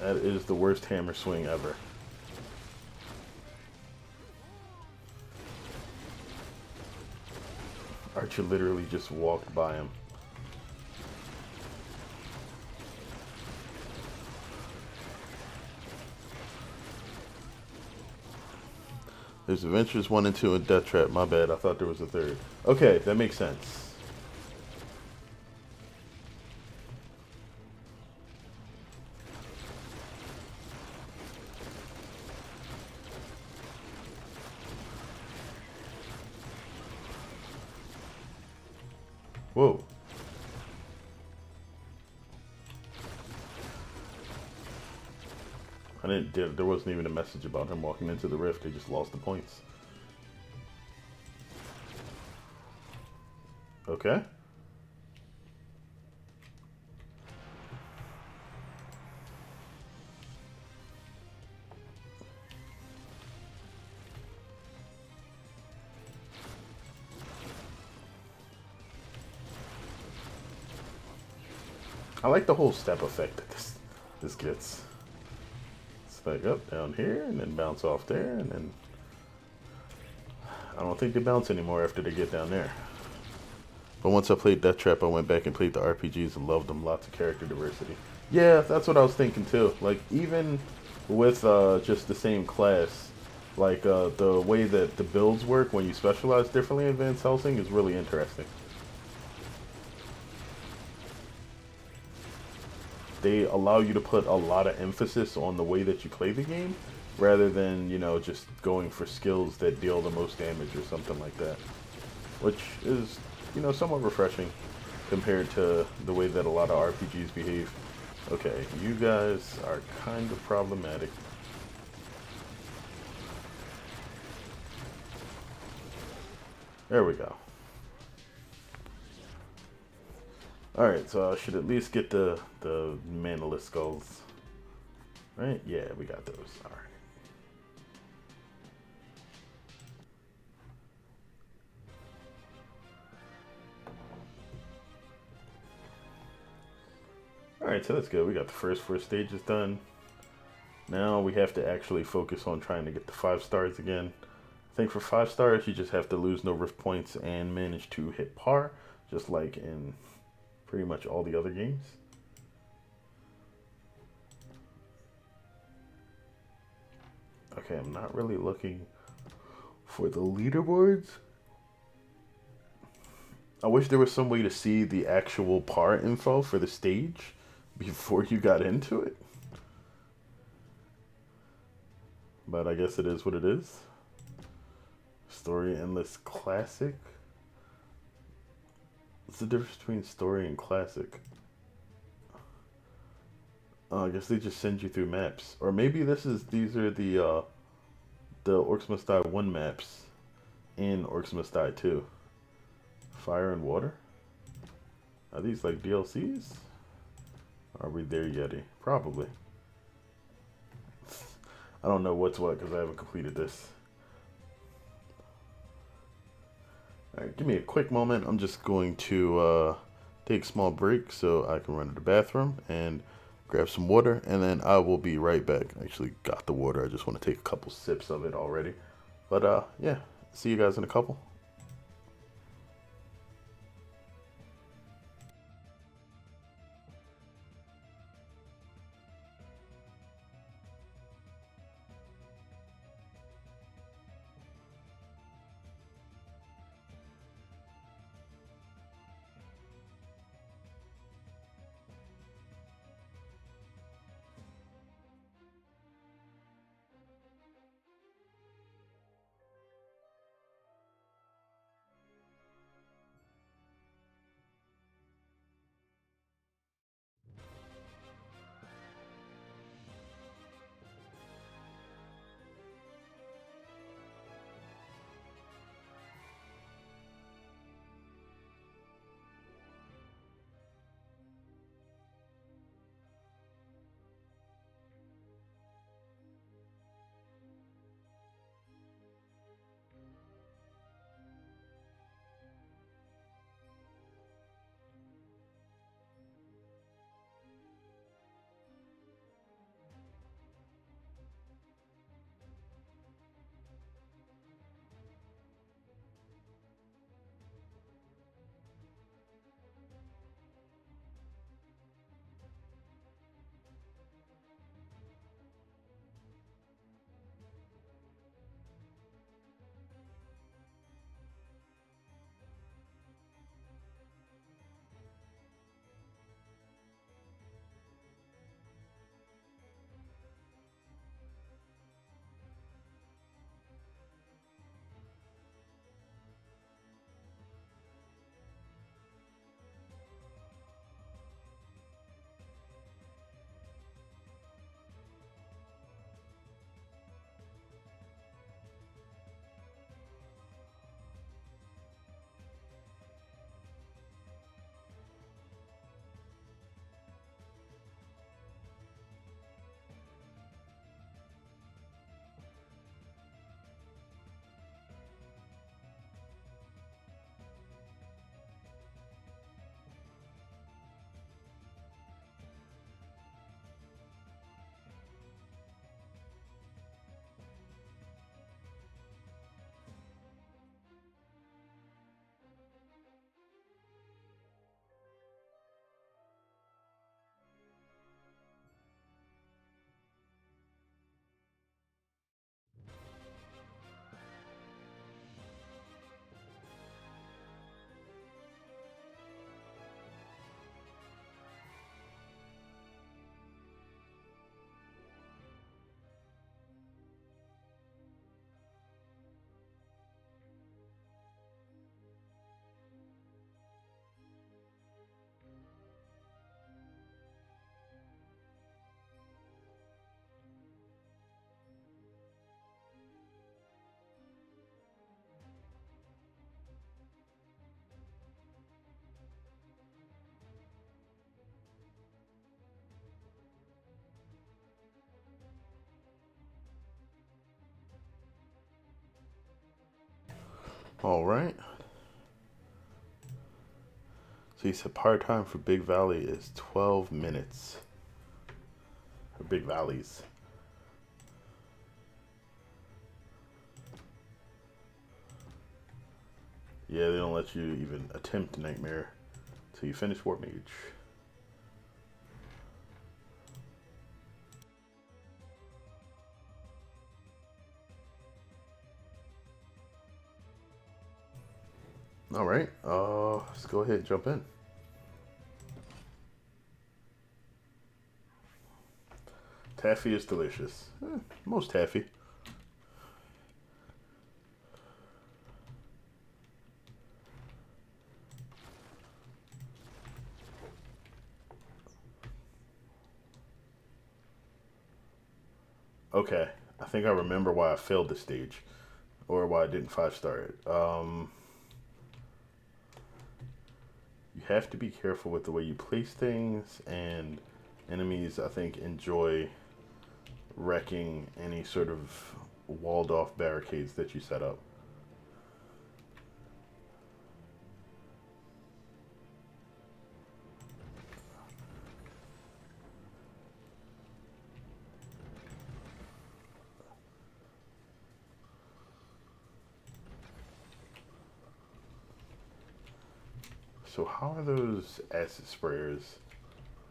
That is the worst hammer swing ever. Archer literally just walked by him. There's Adventures 1 and 2 and Death Trap. My bad. I thought there was a third. Okay, that makes sense. Whoa. I didn't. There wasn't even a message about him walking into the rift. They just lost the points. Okay. I like the whole step effect that this gets. It's like up down here and then bounce off there and then I don't think they bounce anymore after they get down there. But once I played Death Trap, I went back and played the RPGs and loved them. Lots of character diversity. Yeah, that's what I was thinking too. Like even with just the same class, like the way that the builds work when you specialize differently in Advanced Helsing is really interesting. They allow you to put a lot of emphasis on the way that you play the game rather than, you know, just going for skills that deal the most damage or something like that. Which is, you know, somewhat refreshing compared to the way that a lot of RPGs behave. Okay, you guys are kind of problematic. There we go. Alright, so I should at least get the manaless skulls. Right? Yeah, we got those. Alright. Alright, so that's good. We got the first 4 stages done. Now we have to actually focus on trying to get the 5 stars again. I think for 5 stars, you just have to lose no rift points and manage to hit par, just like in pretty much all the other games. Okay, I'm not really looking for the leaderboards. I wish there was some way to see the actual par info for the stage before you got into it. But I guess it is what it is. Story Endless Classic. What's the difference between story and classic? I guess they just send you through maps, or maybe these are the Orcs Must Die 1 maps in Orcs Must Die 2. Fire and Water. Are these like DLCs? Are we there yet? Probably. I don't know what's what because I haven't completed this. Alright, give me a quick moment. I'm just going to take a small break so I can run to the bathroom and grab some water, and then I will be right back. I actually got the water. I just want to take a couple sips of it already. But yeah, see you guys in a couple. All right. So he said part time for Big Valley is 12 minutes. For Big Valleys. Yeah, they don't let you even attempt Nightmare till you finish War Mage. All right, let's go ahead and jump in. Taffy is delicious. Most taffy. Okay, I think I remember why I failed this stage, or why I didn't 5-star it. You have to be careful with the way you place things, and enemies, I think, enjoy wrecking any sort of walled off barricades that you set up. So how are those acid sprayers? Let's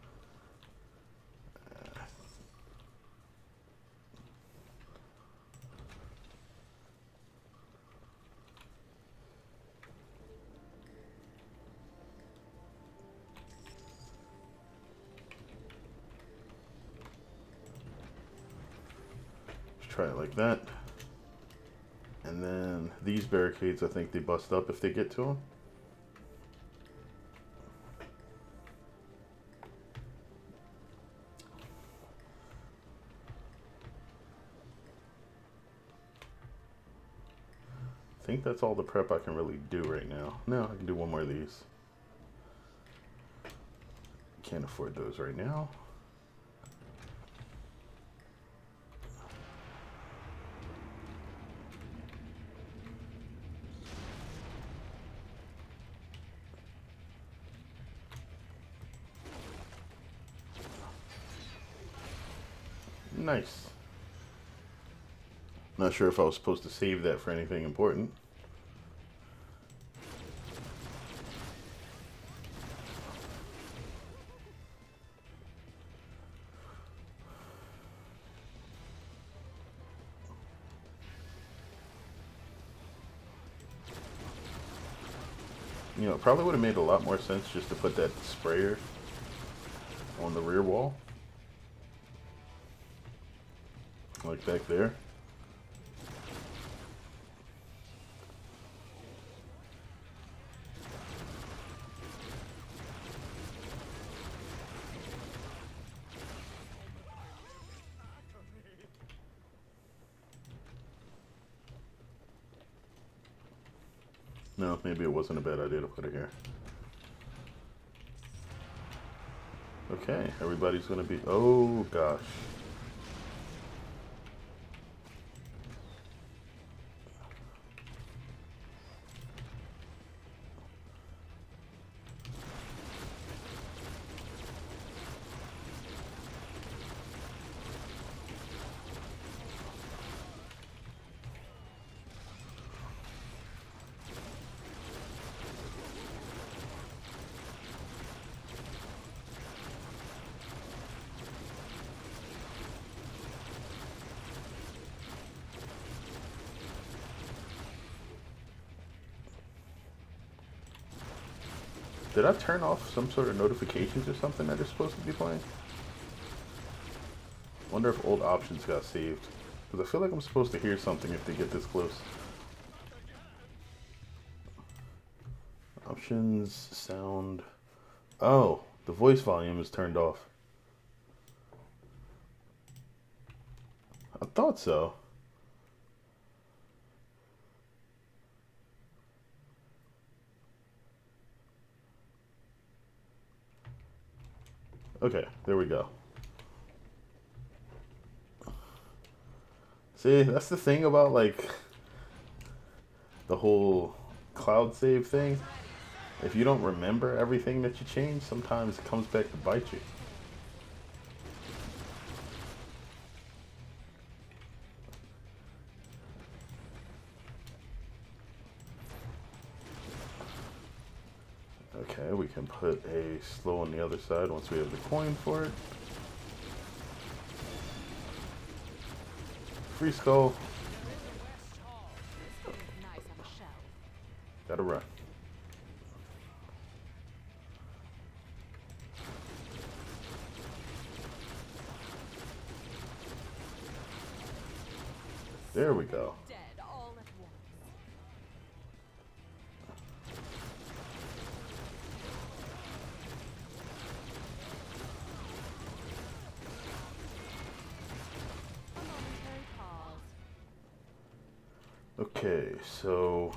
try it like that. And then these barricades, I think they bust up if they get to them. I think that's all the prep I can really do right now. No, I can do one more of these. Can't afford those right now. Nice. Not sure if I was supposed to save that for anything important. You know, it probably would have made a lot more sense just to put that sprayer on the rear wall. Like back there. No, maybe it wasn't a bad idea to put it here. Okay, everybody's gonna be... Oh, gosh. Did I turn off some sort of notifications or something that are supposed to be playing? Wonder if old options got saved. Because I feel like I'm supposed to hear something if they get this close. Options, sound. Oh, the voice volume is turned off. I thought so. Okay, there we go. See, that's the thing about, like, the whole cloud save thing, if you don't remember everything that you changed, sometimes it comes back to bite you. Okay, we can put a slow on the other side once we have the coin for it. Free skull. Gotta run. There we go. Okay, so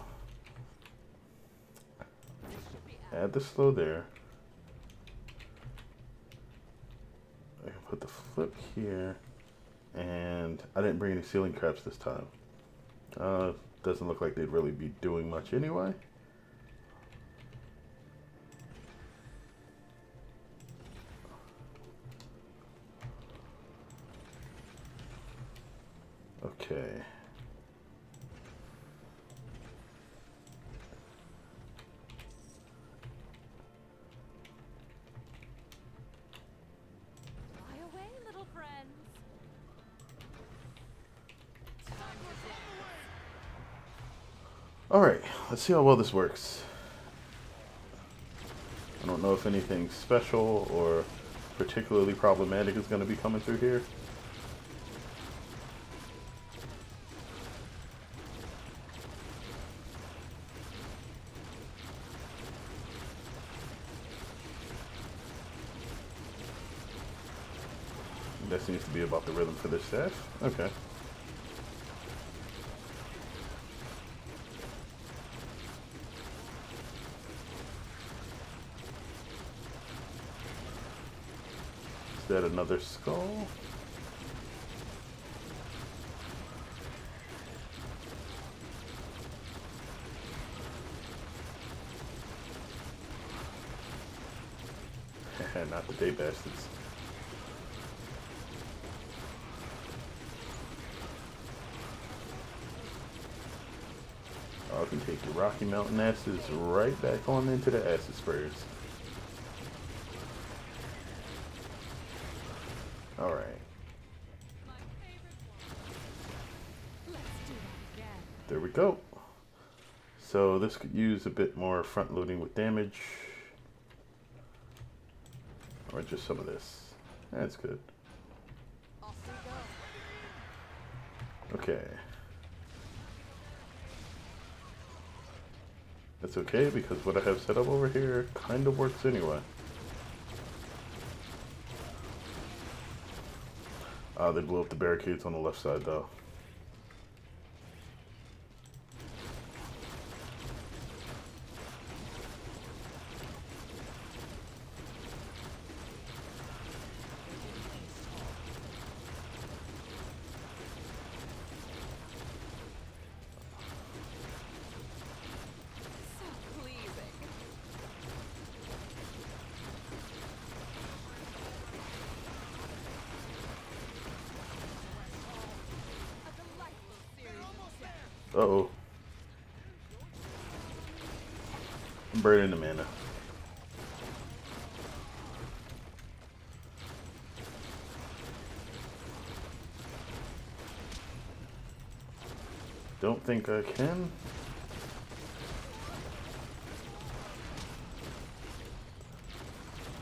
add the slow there. I can put the flip here, and I didn't bring any ceiling traps this time. Doesn't look like they'd really be doing much anyway. Okay. Alright, let's see how well this works. I don't know if anything special or particularly problematic is going to be coming through here. That seems to be about the rhythm for this staff. Okay. Is that another skull? Not the day bastards. Oh, I can take your Rocky Mountain asses right back on into the acid sprayers. Alright. There we go. So this could use a bit more front loading with damage. Or just some of this. That's good. Okay. That's okay because what I have set up over here kind of works anyway. They blew up the barricades on the left side though. Uh-oh. I'm burning the mana. Don't think I can.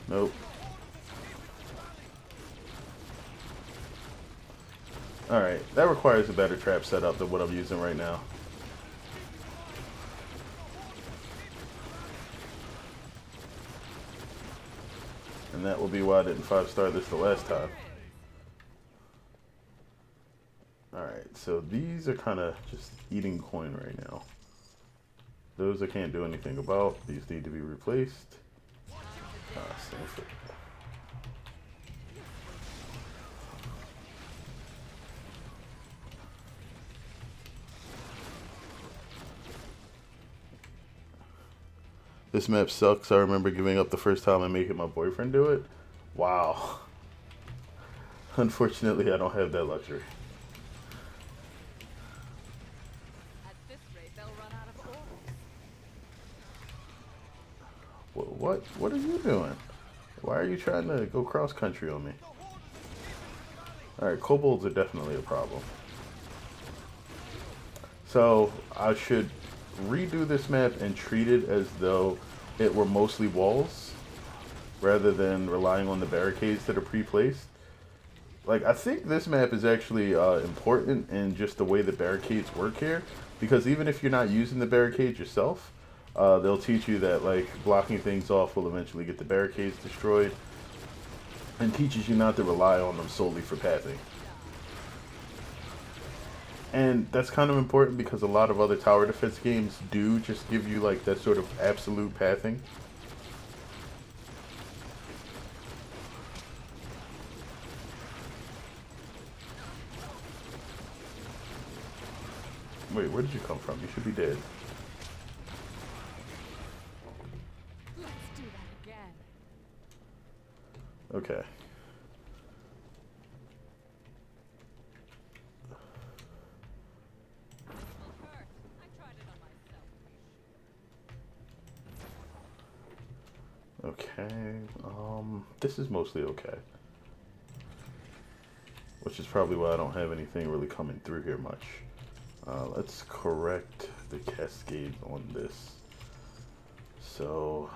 Nope. Alright, that requires a better trap setup than what I'm using right now. And that will be why I didn't 5-star this the last time. Alright, so these are kind of just eating coin right now. Those I can't do anything about. These need to be replaced. Stanford. This map sucks. I remember giving up the first time and making my boyfriend do it. Wow. Unfortunately, I don't have that luxury. At this rate, they'll run out of Orcs. What are you doing? Why are you trying to go cross country on me? Alright, kobolds are definitely a problem. So, I should redo this map and treat it as though it were mostly walls, rather than relying on the barricades that are pre-placed. Like, I think this map is actually important in just the way the barricades work here, because even if you're not using the barricades yourself, they'll teach you that, like, blocking things off will eventually get the barricades destroyed, and teaches you not to rely on them solely for pathing. And that's kind of important because a lot of other tower defense games do just give you, like, that sort of absolute pathing. Wait, where did you come from? You should be dead. Let's do that again. Okay. Okay, this is mostly okay. Which is probably why I don't have anything really coming through here much. Let's correct the cascades on this. So...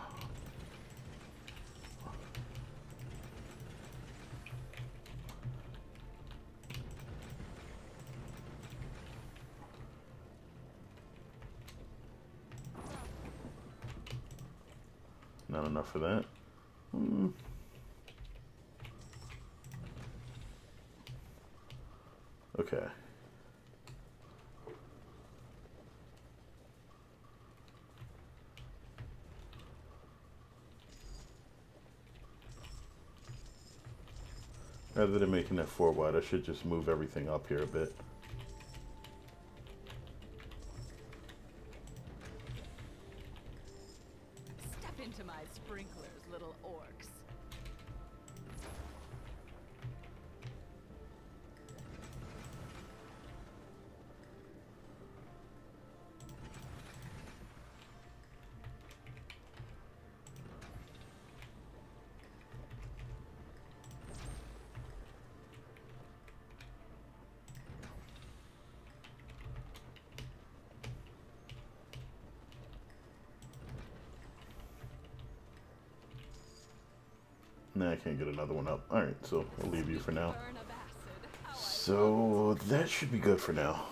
not enough for that. Okay. Rather than making that 4 wide, I should just move everything up here a bit. Step into my sprinklers, little orcs. Nah, I can't get another one up. Alright, so I'll leave you for now. So that should be good for now.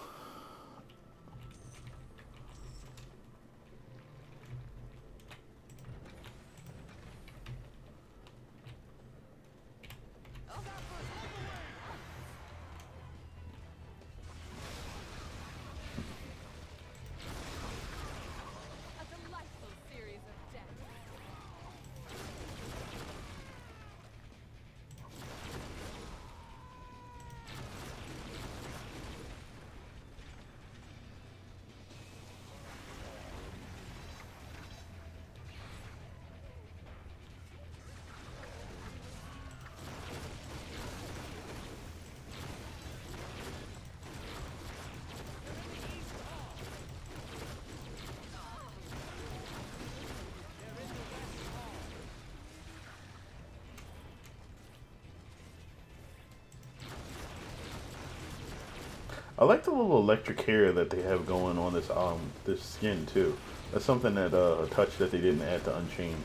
I like the little electric hair that they have going on this skin too. That's something that a touch that they didn't add to Unchained.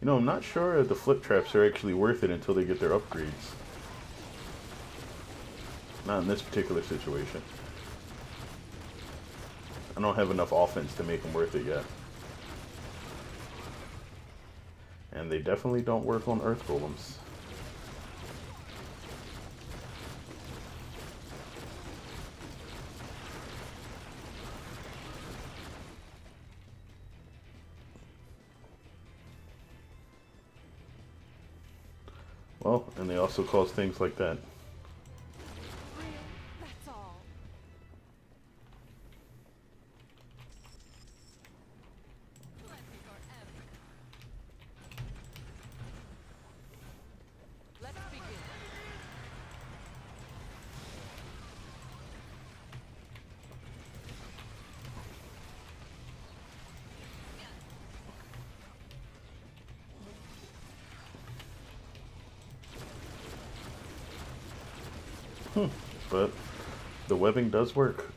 You know, I'm not sure if the flip traps are actually worth it until they get their upgrades. Not in this particular situation. I don't have enough offense to make them worth it yet. And they definitely don't work on Earth Golems. Well, and they also cause things like that. But the webbing does work.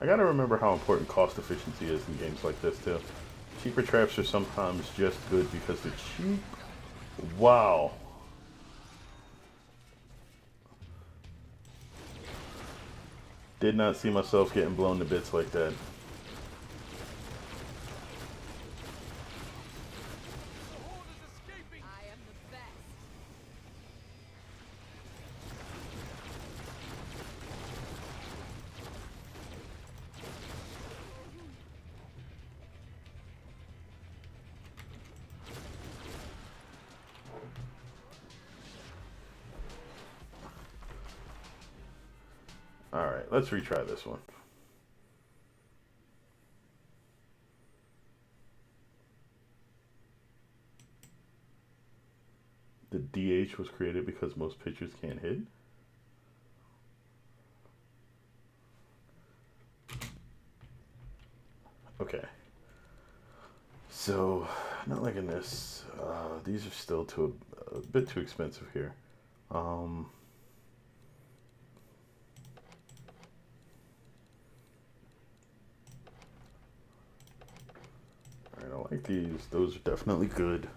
I gotta remember how important cost efficiency is in games like this too. Cheaper traps are sometimes just good because they're cheap. Wow. Did not see myself getting blown to bits like that. Alright, let's retry this one. The DH was created because most pitchers can't hit? Okay. So, not liking this. These are still a bit too expensive here. Alright, I like these. Those are definitely good.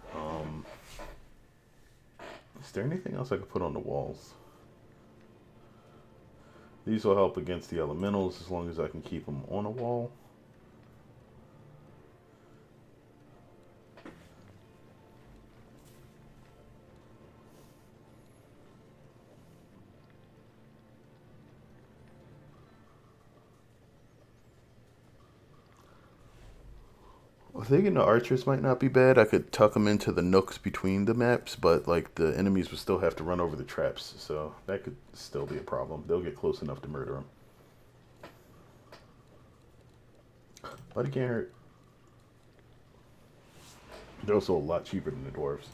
Is there anything else I could put on the walls? These will help against the elementals as long as I can keep them on a wall. I was thinking the archers might not be bad. I could tuck them into the nooks between the maps, but like the enemies would still have to run over the traps, so that could still be a problem. They'll get close enough to murder them. But it can't hurt. They're also a lot cheaper than the dwarves.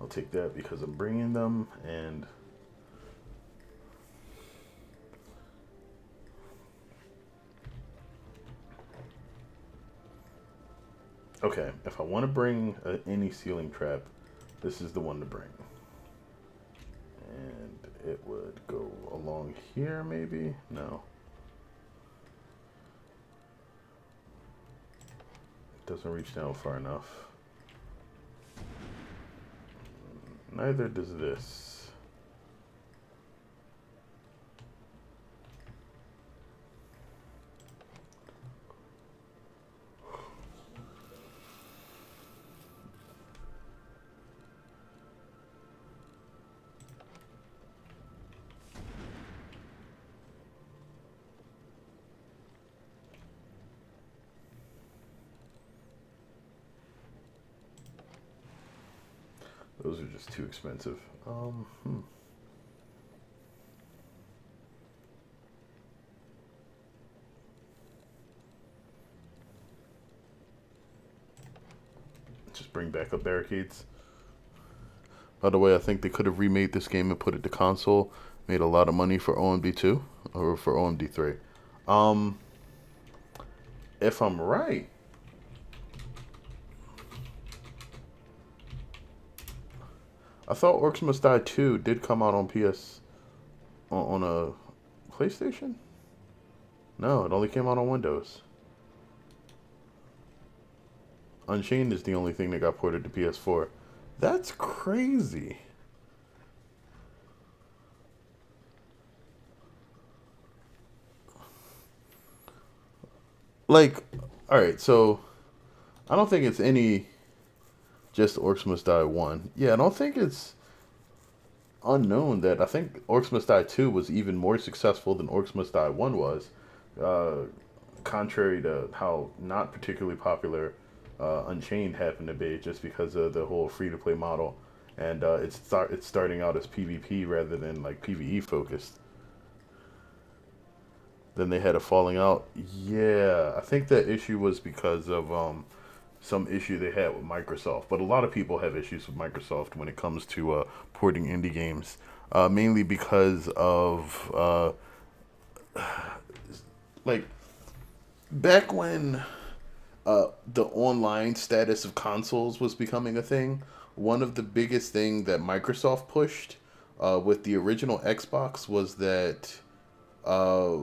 I'll take that because I'm bringing them, and okay, if I want to bring any ceiling trap, this is the one to bring. And it would go along here, maybe? No. It doesn't reach down far enough. Neither does this. Those are just too expensive. Just bring back up barricades. By the way, I think they could have remade this game and put it to console. Made a lot of money for OMD2 or for OMD3. If I'm right, I thought Orcs Must Die 2 did come out on PS on a PlayStation. No, it only came out on Windows. Unchained is the only thing that got ported to PS4. That's crazy. Like, alright, so I don't think it's any just Orcs Must Die 1. Yeah, I don't think it's unknown that I think Orcs Must Die 2 was even more successful than Orcs Must Die 1 was. Uh, Contrary to how not particularly popular Unchained happened to be, just because of the whole free-to-play model. And it's starting out as PvP rather than like PvE focused. Then they had a falling out. Yeah, I think that issue was because of some issue they had with Microsoft. But a lot of people have issues with Microsoft when it comes to porting indie games, mainly because of like back when the online status of consoles was becoming a thing. One of the biggest thing that Microsoft pushed with the original Xbox was that uh,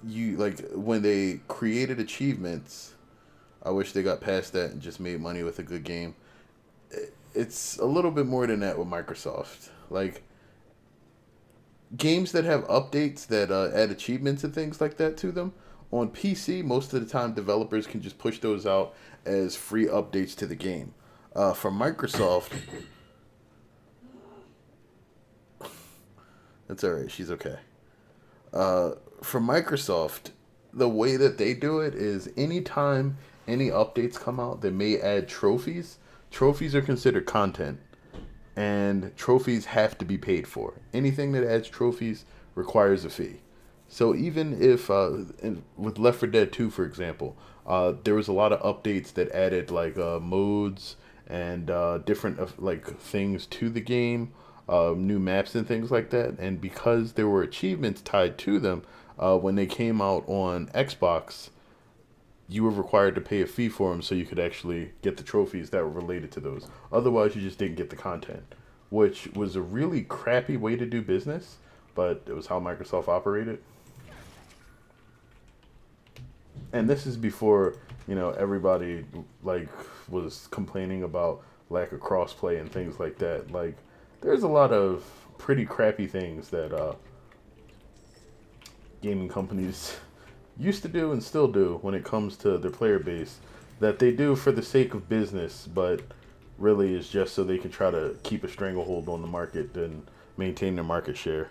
you like when they created achievements. I wish they got past that and just made money with a good game. It's a little bit more than that with Microsoft. Like games that have updates that add achievements and things like that to them. On PC, most of the time, developers can just push those out as free updates to the game. For Microsoft, that's all right. She's okay. For Microsoft, the way that they do it is anytime any updates come out that may add trophies, trophies are considered content, and trophies have to be paid for. Anything that adds trophies requires a fee. So even if with Left 4 Dead 2, for example, there was a lot of updates that added like modes and different like things to the game, new maps and things like that. And because there were achievements tied to them, when they came out on Xbox, you were required to pay a fee for them so you could actually get the trophies that were related to those. Otherwise, you just didn't get the content, which was a really crappy way to do business, but it was how Microsoft operated. And this is before, everybody like was complaining about lack of crossplay and things like that. Like there's a lot of pretty crappy things that gaming companies used to do and still do when it comes to their player base that they do for the sake of business, but really is just so they can try to keep a stranglehold on the market and maintain their market share.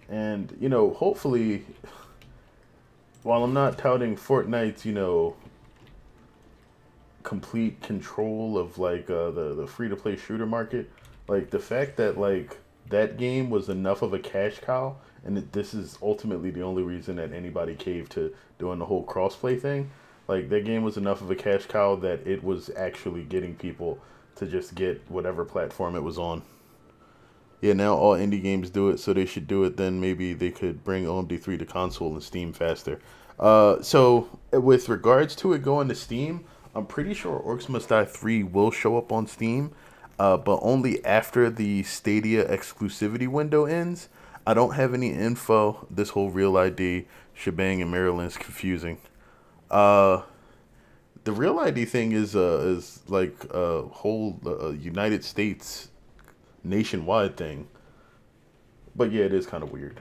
And, hopefully, while I'm not touting Fortnite's, complete control of like the free to play shooter market, like the fact that like that game was enough of a cash cow, and this is ultimately the only reason that anybody caved to doing the whole crossplay thing. Like that game was enough of a cash cow that it was actually getting people to just get whatever platform it was on. Yeah, now all indie games do it, so they should do it. Then maybe they could bring OMD3 to console and Steam faster. So with regards to it going to Steam, I'm pretty sure Orcs Must Die 3 will show up on Steam, but only after the Stadia exclusivity window ends. I don't have any info. This whole Real ID shebang in Maryland is confusing. Uh, the Real ID thing is like a whole United States nationwide thing. But yeah, it is kind of weird.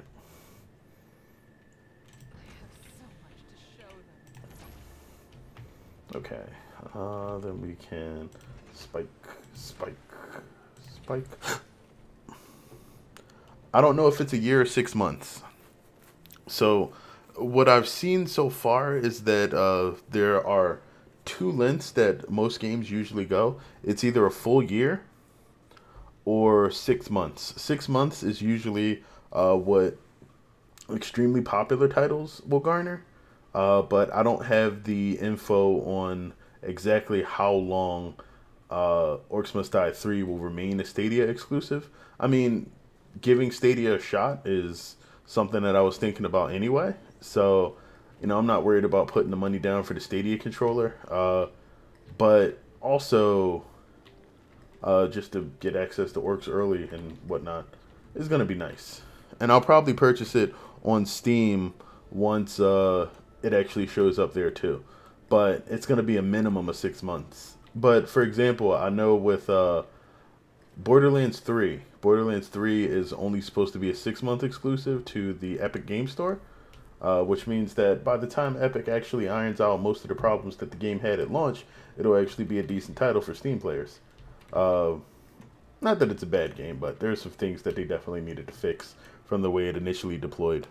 Okay. Then we can spike, spike, spike. I don't know if it's a year or 6 months. So, what I've seen so far is that there are two lengths that most games usually go. It's either a full year or 6 months. 6 months is usually what extremely popular titles will garner. But I don't have the info on exactly how long Orcs Must Die 3 will remain a Stadia exclusive. I mean, giving Stadia a shot is something that I was thinking about anyway. So, I'm not worried about putting the money down for the Stadia controller. But also, just to get access to Orcs early and whatnot is going to be nice. And I'll probably purchase it on Steam once it actually shows up there too. But it's going to be a minimum of 6 months. But for example, I know with Borderlands 3, Borderlands 3 is only supposed to be a 6 month exclusive to the Epic Game Store, which means that by the time Epic actually irons out most of the problems that the game had at launch, it'll actually be a decent title for Steam players. Uh, Not that it's a bad game, but there's some things that they definitely needed to fix from the way it initially deployed.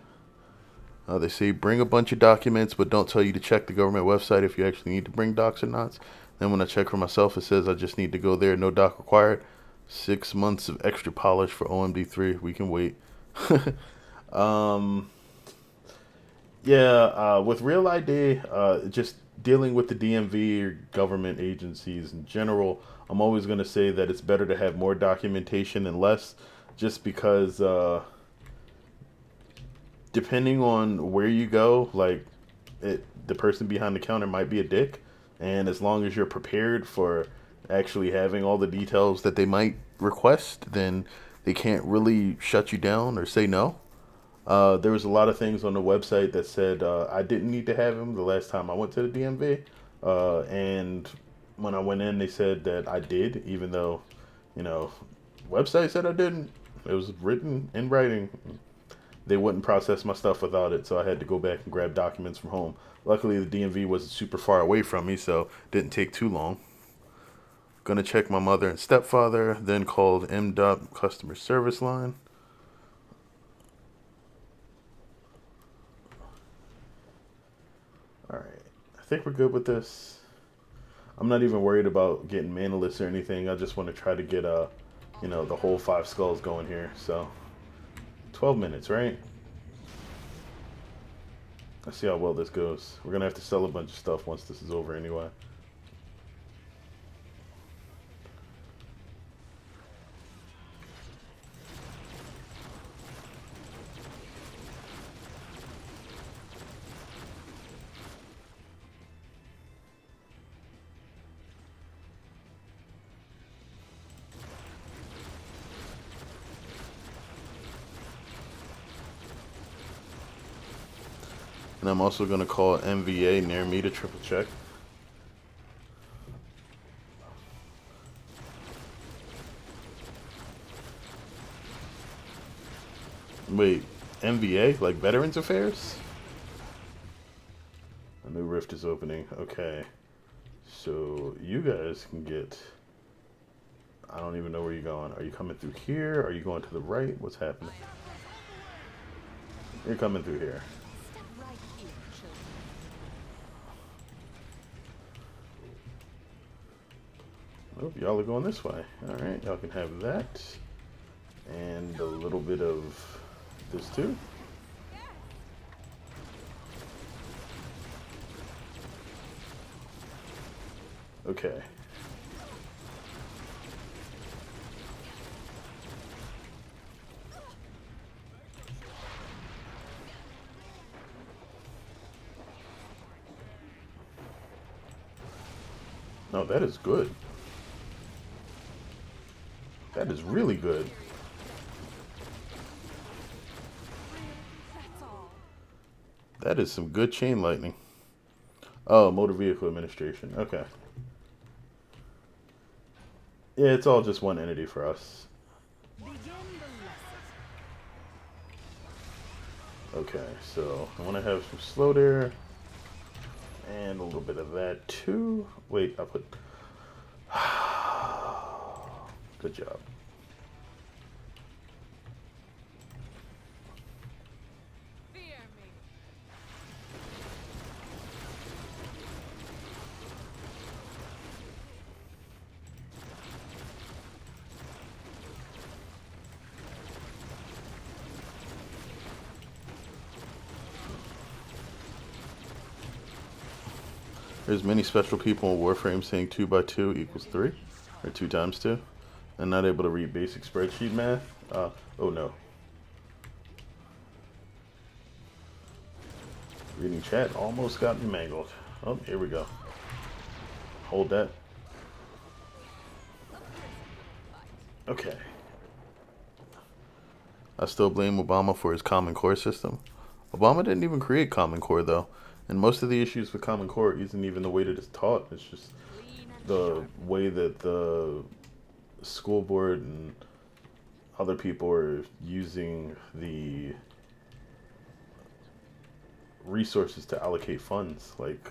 They say bring a bunch of documents, but don't tell you to check the government website if you actually need to bring docs or not. Then when I check for myself, it says I just need to go there, no doc required. 6 months of extra polish for OMD3. We can wait. Um, yeah, with Real ID, just dealing with the DMV or government agencies in general, I'm always going to say that it's better to have more documentation than less, just because depending on where you go, like the person behind the counter might be a dick, and as long as you're prepared for actually having all the details that they might request, then they can't really shut you down or say no. There was a lot of things on the website that said I didn't need to have him the last time I went to the DMV, and when I went in, they said that I did, even though, you know, website said I didn't. It was written in writing. They wouldn't process my stuff without it, so I had to go back and grab documents from home. Luckily, the DMV wasn't super far away from me, so it didn't take too long. Gonna check my mother and stepfather, then called MDOT customer service line. All right, I think we're good with this. I'm not even worried about getting manaless or anything. I just want to try to get the whole five skulls going here. So, 12 minutes, right? Let's see how well this goes. We're gonna have to sell a bunch of stuff once this is over anyway. And I'm also gonna call MVA near me to triple check. Wait, MVA? Like Veterans Affairs? A new rift is opening. Okay. So you guys can get... I don't even know where you're going. Are you coming through here? Are you going to the right? What's happening? You're coming through here. Oh, y'all are going this way. Alright, y'all can have that. And a little bit of this too. Okay. No, that is good. That is really good. That is some good chain lightning. Oh, motor vehicle administration. Okay. Yeah, it's all just one entity for us. Okay, so I want to have some slow there. And a little bit of that too. Wait, I put... Good job. There's many special people in Warframe saying 2 by 2 equals 3, or 2 times 2, and not able to read basic spreadsheet math. Oh no. Reading chat almost got me mangled. Oh, here we go. Hold that. Okay. I still blame Obama for his Common Core system. Obama didn't even create Common Core though, and most of the issues with Common Core isn't even the way that it's taught. It's just the way that the school board and other people are using the resources to allocate funds. Like,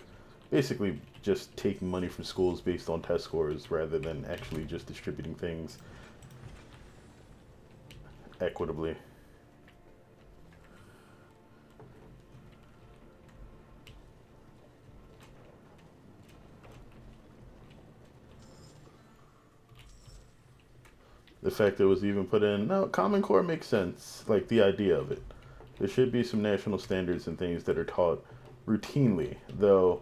basically just taking money from schools based on test scores rather than actually just distributing things equitably. The fact that it was even put in, no, Common Core makes sense. Like, the idea of it. There should be some national standards and things that are taught routinely, though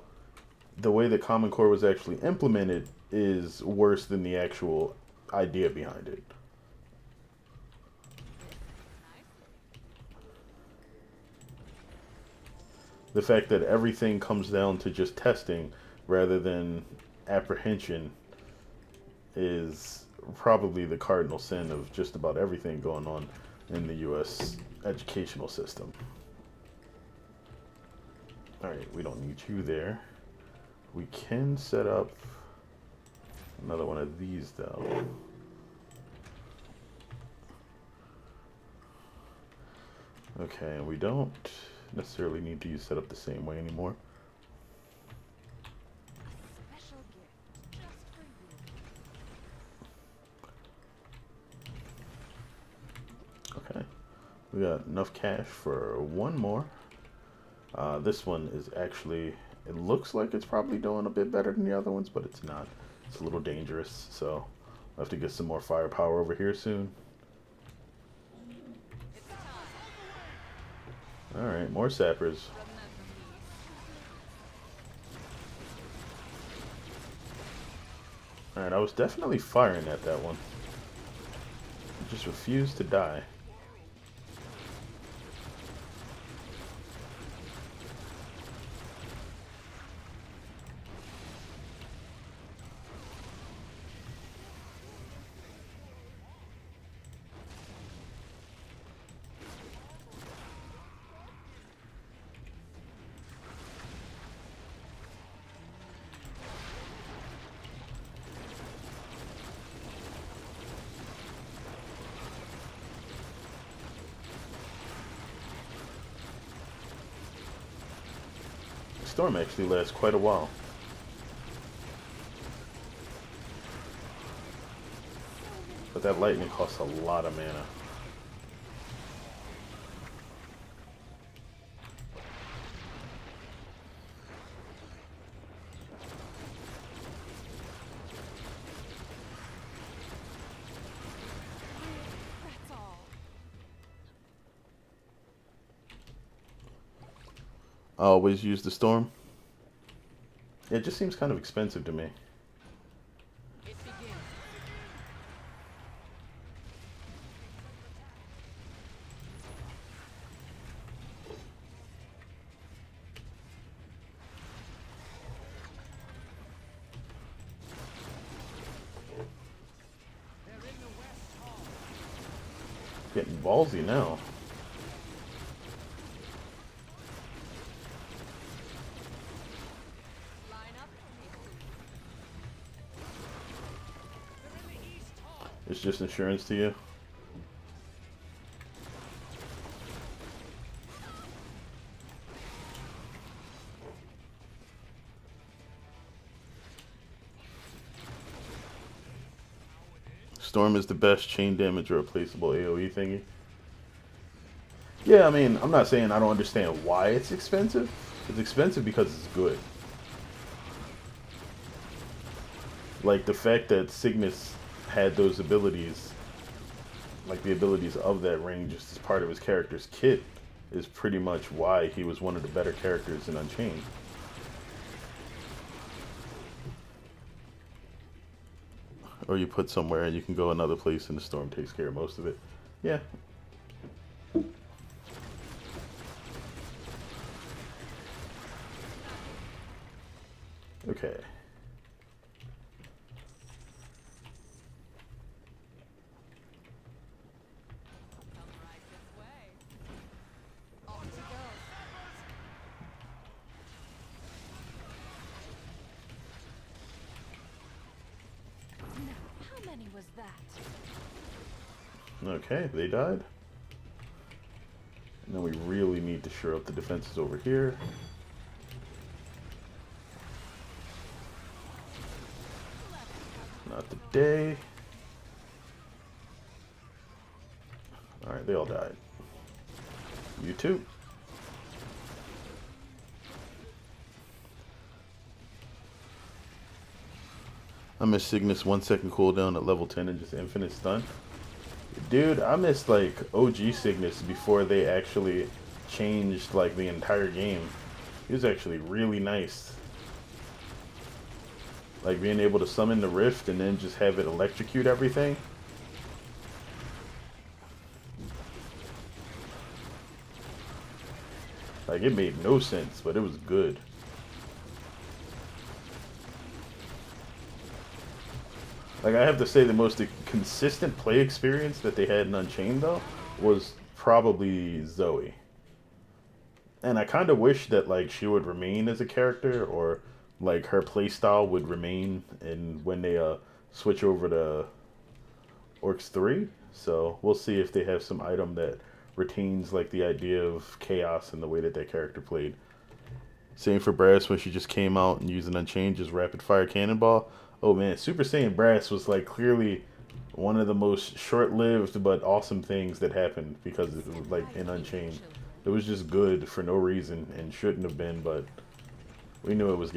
the way that Common Core was actually implemented is worse than the actual idea behind it. The fact that everything comes down to just testing rather than apprehension is probably the cardinal sin of just about everything going on in the U.S. educational system. Alright, we don't need you there. We can set up another one of these, though. Okay, and we don't necessarily need to use set up the same way anymore. Okay, we got enough cash for one more. This one is actually, it looks like it's probably doing a bit better than the other ones, but it's not. It's a little dangerous, so I'll have to get some more firepower over here soon. Alright, more sappers. Alright, I was definitely firing at that one. It just refused to die. Storm actually lasts quite a while. But that lightning costs a lot of mana. I always use the storm. It just seems kind of expensive to me. Getting ballsy now. It's just insurance to you. Storm is the best chain damage or replaceable AoE thingy. Yeah, I mean, I'm not saying I don't understand why it's expensive. It's expensive because it's good. Like the fact that Cygnus had those abilities, like the abilities of that ring just as part of his character's kit, is pretty much why he was one of the better characters in Unchained. Or you put somewhere and you can go another place and the storm takes care of most of it. Yeah. Okay. Was that? Okay, they died. And then we really need to shore up the defenses over here. Not today. Alright, they all died. You too. I missed Cygnus 1 second cooldown at level 10 and just infinite stun. Dude, I missed like OG Cygnus before they actually changed like the entire game. He was actually really nice. Like being able to summon the rift and then just have it electrocute everything. Like it made no sense, but it was good. Like I have to say the most consistent play experience that they had in Unchained though was probably Zoe. And I kind of wish that like she would remain as a character, or like her playstyle would remain in when they switch over to Orcs 3. So we'll see if they have some item that retains like the idea of chaos and the way that that character played. Same for Brass when she just came out and using Unchained just rapid fire cannonball. Oh man, Super Saiyan Brass was like clearly one of the most short lived but awesome things that happened because it was like in Unchained. It was just good for no reason and shouldn't have been, but we knew it was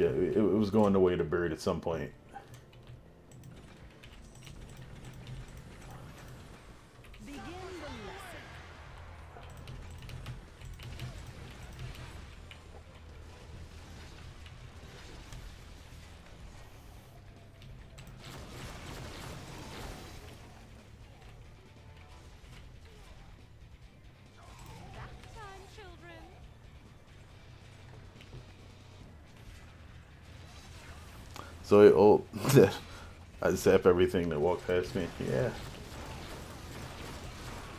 going the way to bird at some point. So I zap everything that walked past me. Yeah.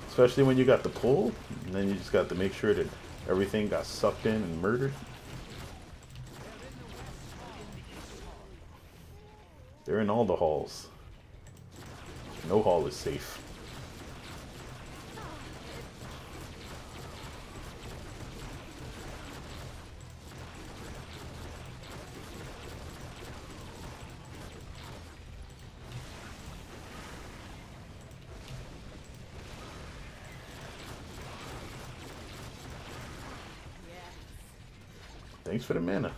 Especially when you got the pull, and then you just got to make sure that everything got sucked in and murdered. They're in all the halls. No hall is safe. Thanks for the mana.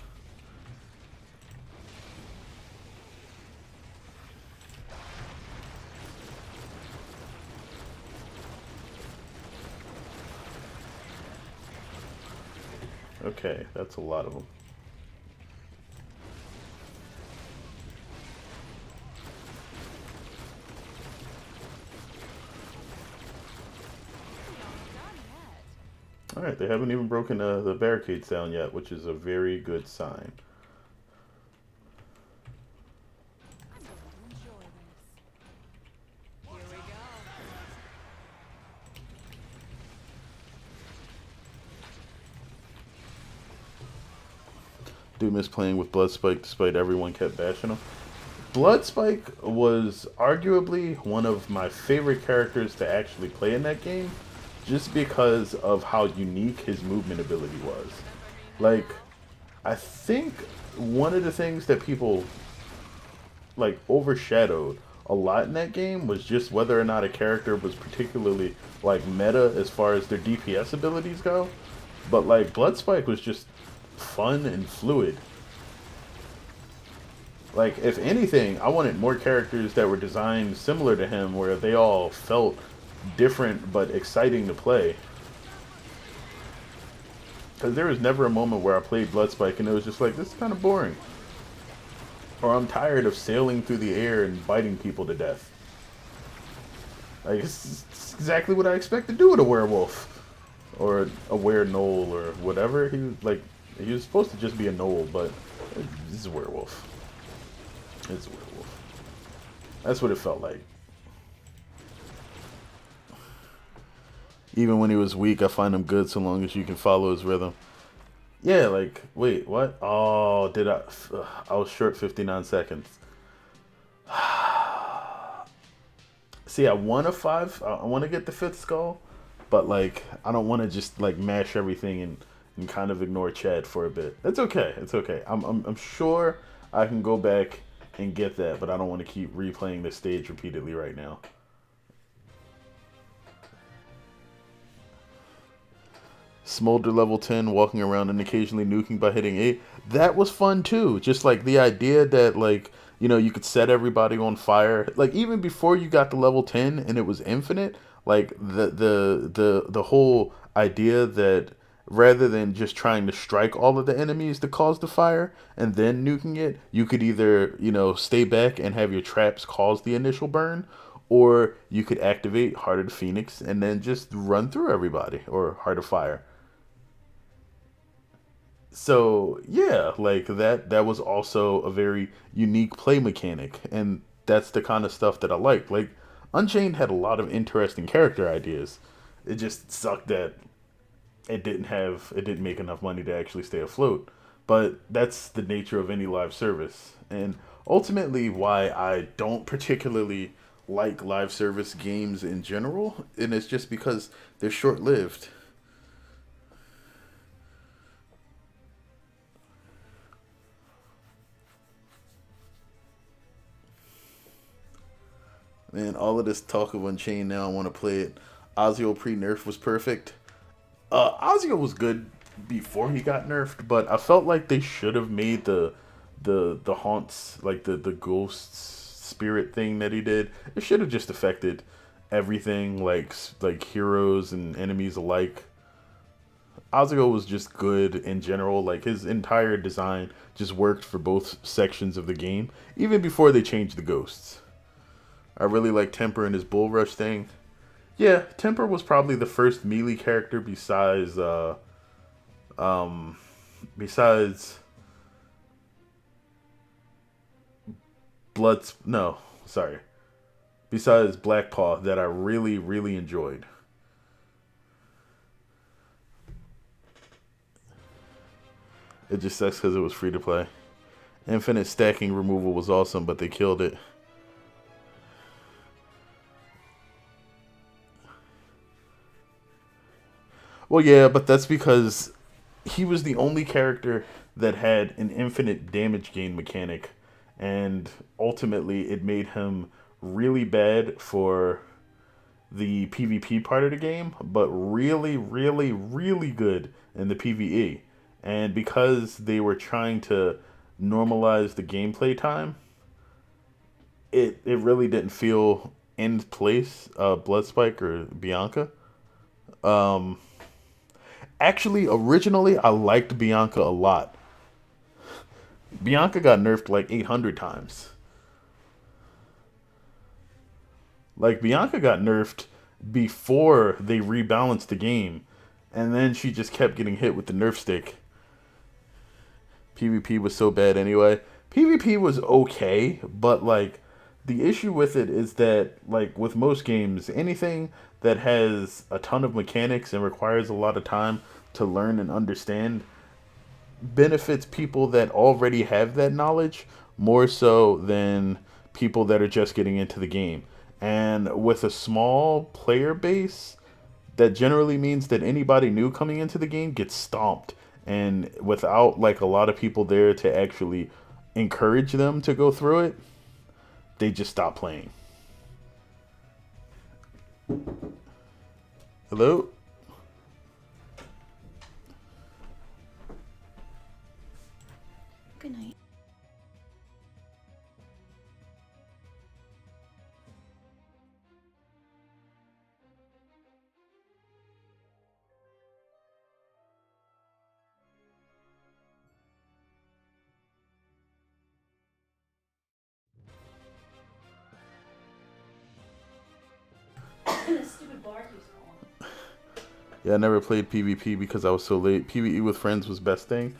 Okay, that's a lot of them. Alright, they haven't even broken the barricades down yet, which is a very good sign. Do miss playing with Bloodspike despite everyone kept bashing him. Bloodspike was arguably one of my favorite characters to actually play in that game, just because of how unique his movement ability was. Like, I think one of the things that people like overshadowed a lot in that game was just whether or not a character was particularly like meta as far as their DPS abilities go. But like Bloodspike was just fun and fluid. Like, if anything, I wanted more characters that were designed similar to him, where they all felt different but exciting to play. Because there was never a moment where I played Bloodspike and it was just like, this is kind of boring. Or I'm tired of sailing through the air and biting people to death. Like, it's exactly what I expect to do with a werewolf. Or a were-gnoll or whatever. He was supposed to just be a gnoll, but this is a werewolf. It's a werewolf. That's what it felt like. Even when he was weak, I find him good so long as you can follow his rhythm. Yeah, like, wait, what? Oh, did I? I was short 59 seconds. See, I want a 5. I want to get the 5th skull, but, like, I don't want to just, like, mash everything and kind of ignore Chad for a bit. It's okay. It's okay. I'm sure I can go back and get that, but I don't want to keep replaying this stage repeatedly right now. Smolder level 10, walking around and occasionally nuking by hitting 8. That was fun too. Just like the idea that, like, you know, you could set everybody on fire. Like, even before you got to level 10 and it was infinite, like the whole idea that rather than just trying to strike all of the enemies to cause the fire and then nuking it, you could either, stay back and have your traps cause the initial burn, or you could activate Heart of the Phoenix and then just run through everybody, or Heart of Fire. So yeah, like that was also a very unique play mechanic, and that's the kind of stuff that I like. Like Unchained had a lot of interesting character ideas. It just sucked that it didn't make enough money to actually stay afloat. But that's the nature of any live service. And ultimately why I don't particularly like live service games in general, and it's just because they're short lived. Man, all of this talk of Unchained now, I want to play it. Ozio pre nerf was perfect. Ozio was good before he got nerfed, but I felt like they should have made the haunts, like the ghosts spirit thing that he did. It should have just affected everything, like heroes and enemies alike. Ozio was just good in general. Like his entire design just worked for both sections of the game, even before they changed the ghosts. I really like Temper and his bull rush thing. Yeah, Temper was probably the first melee character besides Bloods. No, sorry, besides Blackpaw that I really really enjoyed. It just sucks because it was free to play. Infinite stacking removal was awesome, but they killed it. Well, yeah, but that's because he was the only character that had an infinite damage gain mechanic, and ultimately it made him really bad for the PvP part of the game, but really, really, really good in the PvE. And because they were trying to normalize the gameplay time, it really didn't feel in place. Bloodspike or Bianca. Actually, originally I liked Bianca a lot. Bianca got nerfed like 800 times. Like Bianca got nerfed before they rebalanced the game, and then she just kept getting hit with the nerf stick. PvP was so bad anyway. PvP was okay, but like the issue with it is that like with most games, anything that has a ton of mechanics and requires a lot of time to learn and understand benefits people that already have that knowledge more so than people that are just getting into the game. And with a small player base, that generally means that anybody new coming into the game gets stomped. And without like a lot of people there to actually encourage them to go through it, they just stop playing. Hello? Good night. This stupid bar keeps falling. Yeah, I never played PvP because I was so late. PvE with friends was best thing.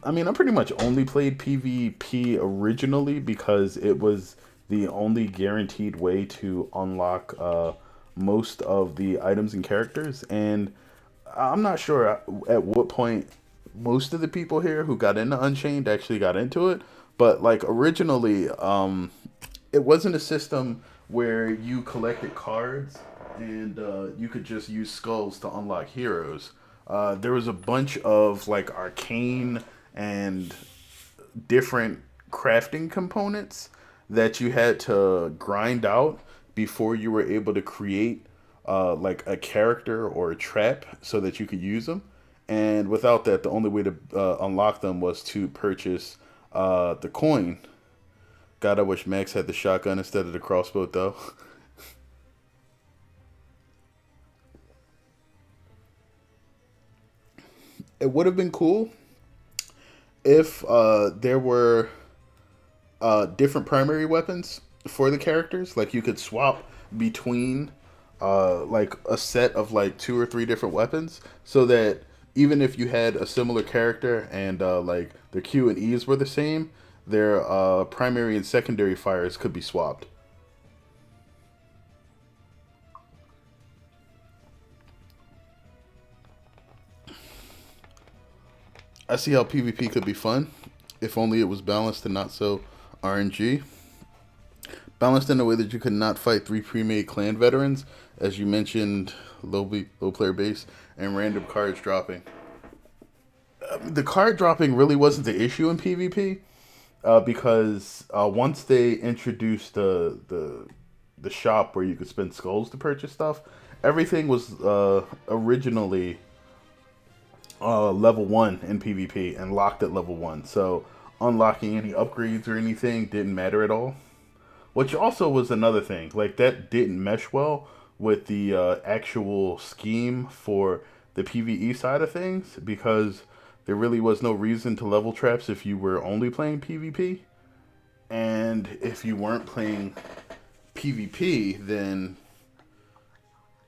I mean, I pretty much only played PvP originally because it was the only guaranteed way to unlock most of the items and characters. And I'm not sure at what point most of the people here who got into Unchained actually got into it. But like originally, it wasn't a system where you collected cards and you could just use skulls to unlock heroes. There was a bunch of like arcane and different crafting components that you had to grind out before you were able to create like a character or a trap so that you could use them. And without that, the only way to unlock them was to purchase the coin. God, I wish Max had the shotgun instead of the crossbow, though. it would have been cool if there were different primary weapons for the characters. Like you could swap between like a set of like two or three different weapons, so that even if you had a similar character and like their Q and E's were the same, their primary and secondary fires could be swapped. I see how PvP could be fun, if only it was balanced and not so RNG. Balanced in a way that you could not fight three pre-made clan veterans, as you mentioned, low player base, and random cards dropping. The card dropping really wasn't the issue in PvP, because once they introduced the shop where you could spend skulls to purchase stuff, everything was originally level 1 in PvP and locked at level 1. So unlocking any upgrades or anything didn't matter at all. Which also was another thing. Like, that didn't mesh well with the actual scheme for the PvE side of things, because there really was no reason to level traps if you were only playing PvP. And if you weren't playing PvP, then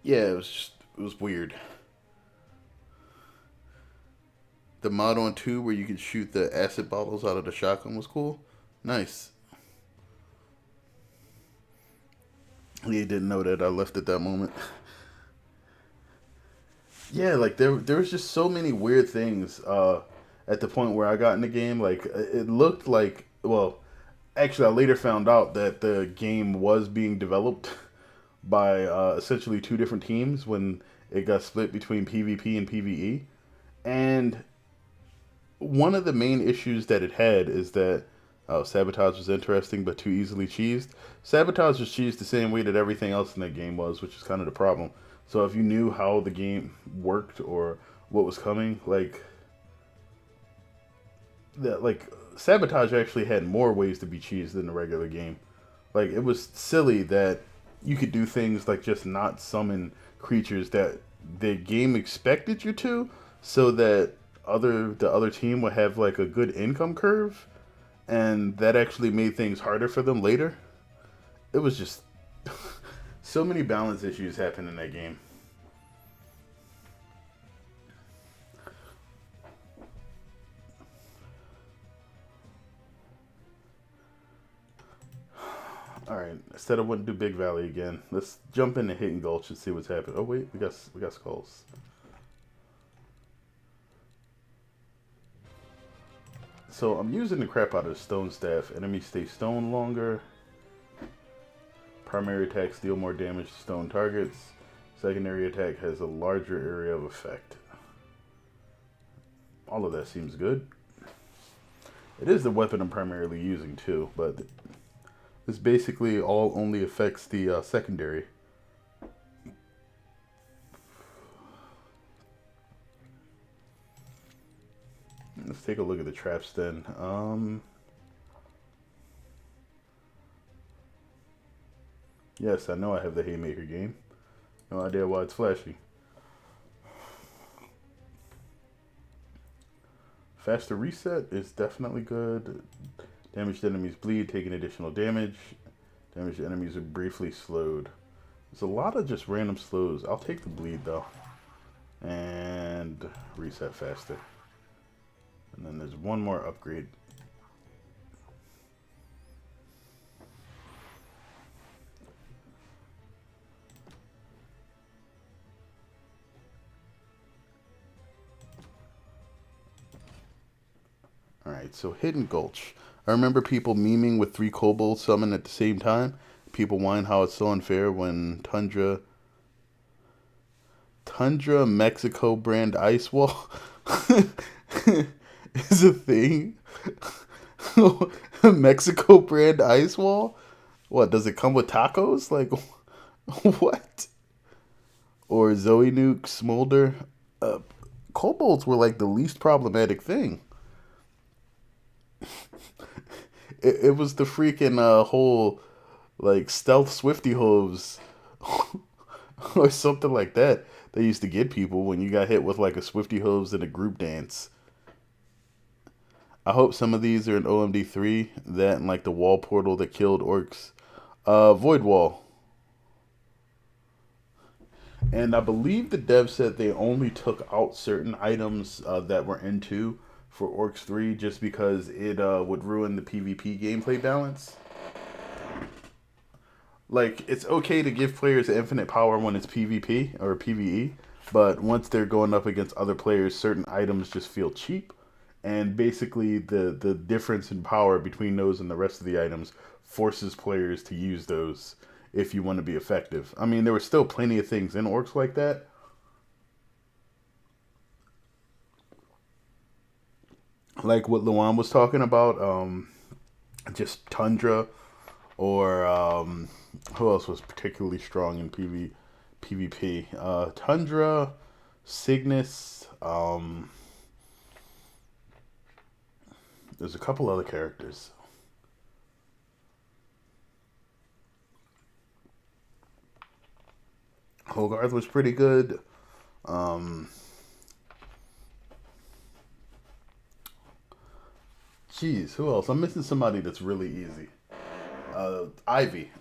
yeah, it was weird. The mod on 2 where you could shoot the acid bottles out of the shotgun was cool. Nice. He didn't know that I left at that moment. Yeah, like there was just so many weird things at the point where I got in the game. Like, it looked like, well, actually I later found out that the game was being developed by essentially two different teams when it got split between PvP and PvE. And one of the main issues that it had is that Sabotage was interesting but too easily cheesed. Sabotage was cheesed the same way that everything else in that game was, which is kind of the problem. So if you knew how the game worked or what was coming, like that, like Sabotage actually had more ways to be cheesed than the regular game. Like, it was silly that you could do things like just not summon creatures that the game expected you to, so that the other team would have like a good income curve, and that actually made things harder for them later. It was just so many balance issues happened in that game. All right, instead of wanting to do Big Valley again, let's jump into Hidden Gulch and see what's happening. Oh wait, we got skulls. So I'm using the crap out of the stone staff. Enemies stay stone longer. Primary attacks deal more damage to stone targets. Secondary attack has a larger area of effect. All of that seems good. It is the weapon I'm primarily using too, but this basically all only affects the secondary. Let's take a look at the traps then. Yes, I know I have the Haymaker game. No idea why it's flashing. Faster reset is definitely good. Damaged enemies bleed, taking additional damage. Damaged enemies are briefly slowed. There's a lot of just random slows. I'll take the bleed though. And reset faster. And then there's one more upgrade. Alright, so Hidden Gulch. I remember people memeing with 3 kobolds summoned at the same time. People whine how it's so unfair when Tundra Mexico brand ice wall is a thing. Mexico brand ice wall? What, does it come with tacos? Like, what? Or Zoe Nuke, Smolder? Kobolds were like the least problematic thing. It was the freaking whole like stealth Swifty hooves or something like that they used to get people when you got hit with like a Swifty Hooves and a group dance. I hope some of these are in OMD3. That and like the wall portal that killed orcs. Void Wall. And I believe the dev said they only took out certain items that were in 2 for Orcs 3 just because it would ruin the PvP gameplay balance. Like, it's okay to give players infinite power when it's PvP or PvE, but once they're going up against other players, certain items just feel cheap. And basically, the difference in power between those and the rest of the items forces players to use those if you want to be effective. I mean, there were still plenty of things in Orcs like that. Like what Luan was talking about, just Tundra, or who else was particularly strong in PvP? Tundra, Cygnus, there's a couple other characters. Hogarth was pretty good. Jeez, who else? I'm missing somebody that's really easy. Ivy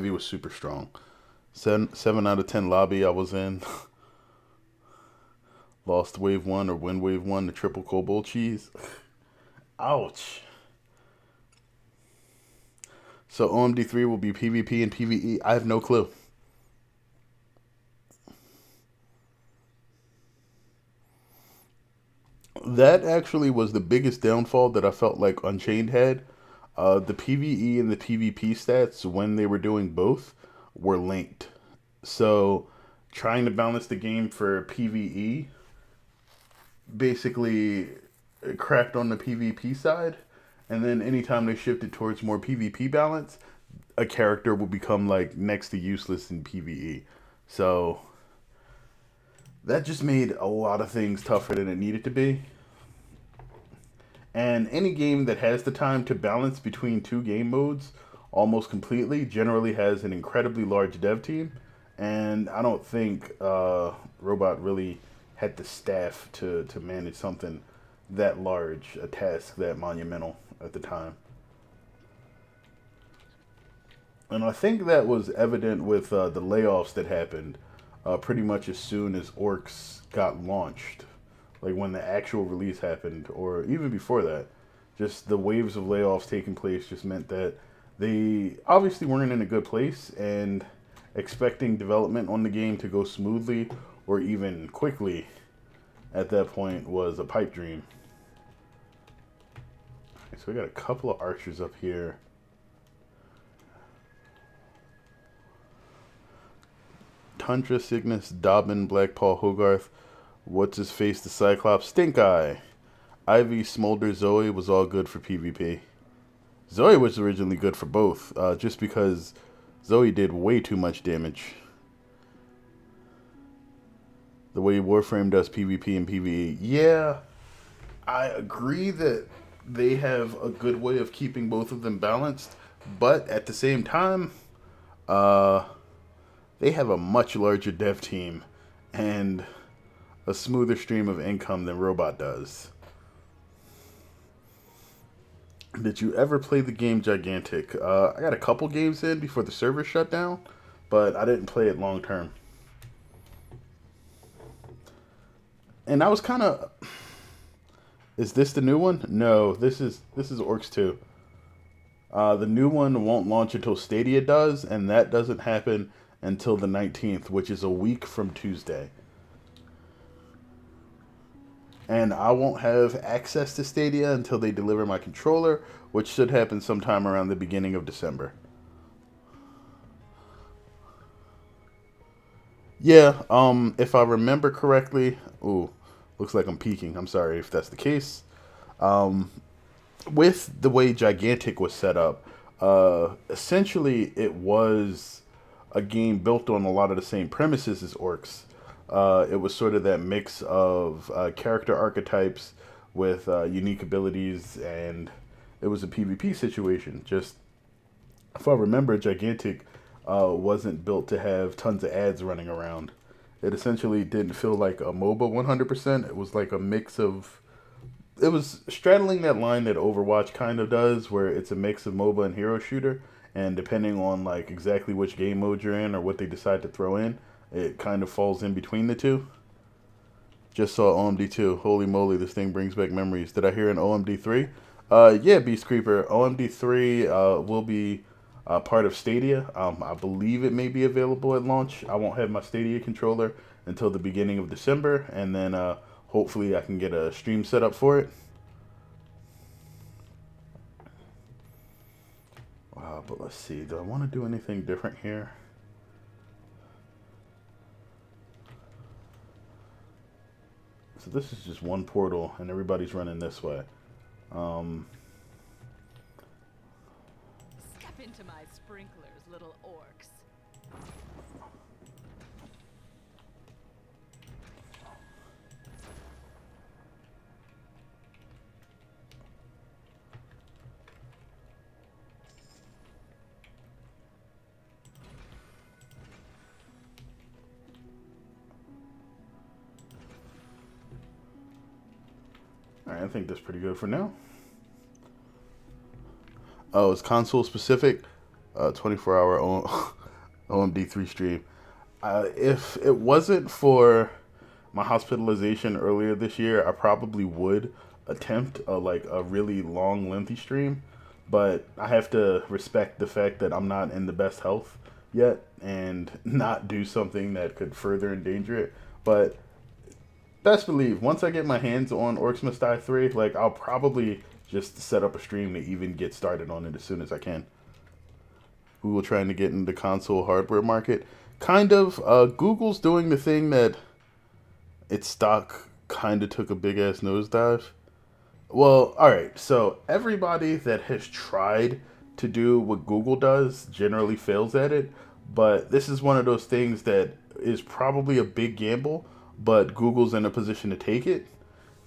was super strong. 7 out of 10 lobby I was in. Lost wave 1 or win wave 1, the triple cobalt cheese. Ouch. So OMD3 will be PvP and PvE. I have no clue. That actually was the biggest downfall that I felt like Unchained had. The PvE and the PvP stats, when they were doing both, were linked. So trying to balance the game for PvE basically cracked on the PvP side. And then anytime they shifted towards more PvP balance, a character will become like next to useless in PvE. So that just made a lot of things tougher than it needed to be. And any game that has the time to balance between 2 game modes almost completely generally has an incredibly large dev team. And I don't think Robot really had the staff to manage something that large, a task that monumental at the time. And I think that was evident with the layoffs that happened pretty much as soon as Orcs got launched. Like when the actual release happened, or even before that. Just the waves of layoffs taking place just meant that they obviously weren't in a good place, and expecting development on the game to go smoothly or even quickly at that point was a pipe dream. So we got a couple of archers up here. Tundra, Cygnus, Dobbin, Blackpaw, Hogarth, what's his face, the Cyclops, Stink Eye, Ivy, Smolder, Zoe was all good for PvP. Zoe was originally good for both, just because Zoe did way too much damage. The way Warframe does PvP and PvE. Yeah, I agree that they have a good way of keeping both of them balanced, but at the same time, they have a much larger dev team and a smoother stream of income than Robot does. Did you ever play the game Gigantic? I got a couple games in before the server shut down, but I didn't play it long term. And I was kind of... Is this the new one? No, this is Orcs 2. The new one won't launch until Stadia does, and that doesn't happen until the 19th, which is a week from Tuesday. And I won't have access to Stadia until they deliver my controller, which should happen sometime around the beginning of December. Yeah, if I remember correctly, ooh, looks like I'm peeking. I'm sorry if that's the case. With the way Gigantic was set up, essentially it was a game built on a lot of the same premises as Orcs. It was sort of that mix of character archetypes with unique abilities, and it was a PvP situation. Just, if I remember, Gigantic wasn't built to have tons of ads running around. It essentially didn't feel like a MOBA 100%. It was like a mix of. It was straddling that line that Overwatch kind of does, where it's a mix of MOBA and hero shooter, and depending on like exactly which game mode you're in or what they decide to throw in, it kind of falls in between the two. Just saw OMD 2. Holy moly, this thing brings back memories. Did I hear an OMD 3? Yeah, Beast Creeper. OMD 3 will be part of Stadia. I believe it may be available at launch. I won't have my Stadia controller until the beginning of December, and then hopefully I can get a stream set up for it. But let's see. Do I want to do anything different here? So this is just one portal, and everybody's running this way. Step into my sprinklers, little orcs. Alright, I think that's pretty good for now. Oh, it's console specific. 24-hour OMD3 stream. If it wasn't for my hospitalization earlier this year, I probably would attempt a really long, lengthy stream. But I have to respect the fact that I'm not in the best health yet and not do something that could further endanger it. But best believe, once I get my hands on Orcs Must Die 3, like, I'll probably just set up a stream to even get started on it as soon as I can. Google trying to get in the console hardware market. Kind of. Google's doing the thing that its stock kind of took a big-ass nosedive. Well, alright, so everybody that has tried to do what Google does generally fails at it, but this is one of those things that is probably a big gamble, but Google's in a position to take it.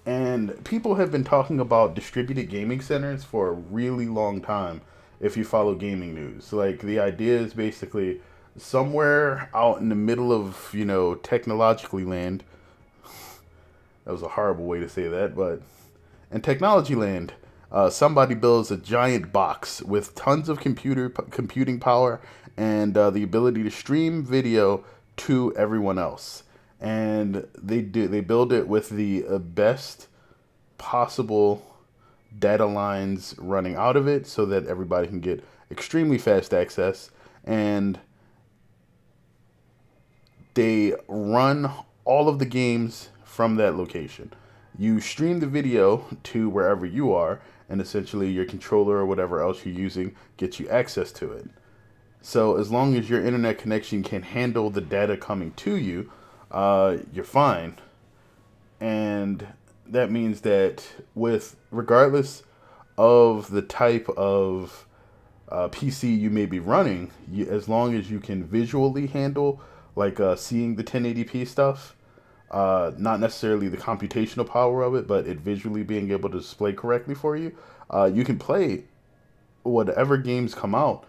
And people have been talking about distributed gaming centers for a really long time if you follow gaming news. Like, the idea is basically somewhere out in the middle of, technologically land. That was a horrible way to say that, but in technology land, somebody builds a giant box with tons of computing power and the ability to stream video to everyone else. And they build it with the best possible data lines running out of it so that everybody can get extremely fast access, and they run all of the games from that location. You stream the video to wherever you are, and essentially your controller or whatever else you're using gets you access to it. So as long as your internet connection can handle the data coming to you, you're fine. And that means that regardless of the type of PC you may be running, as long as you can visually handle seeing the 1080p stuff, not necessarily the computational power of it, but it visually being able to display correctly for you, you can play whatever games come out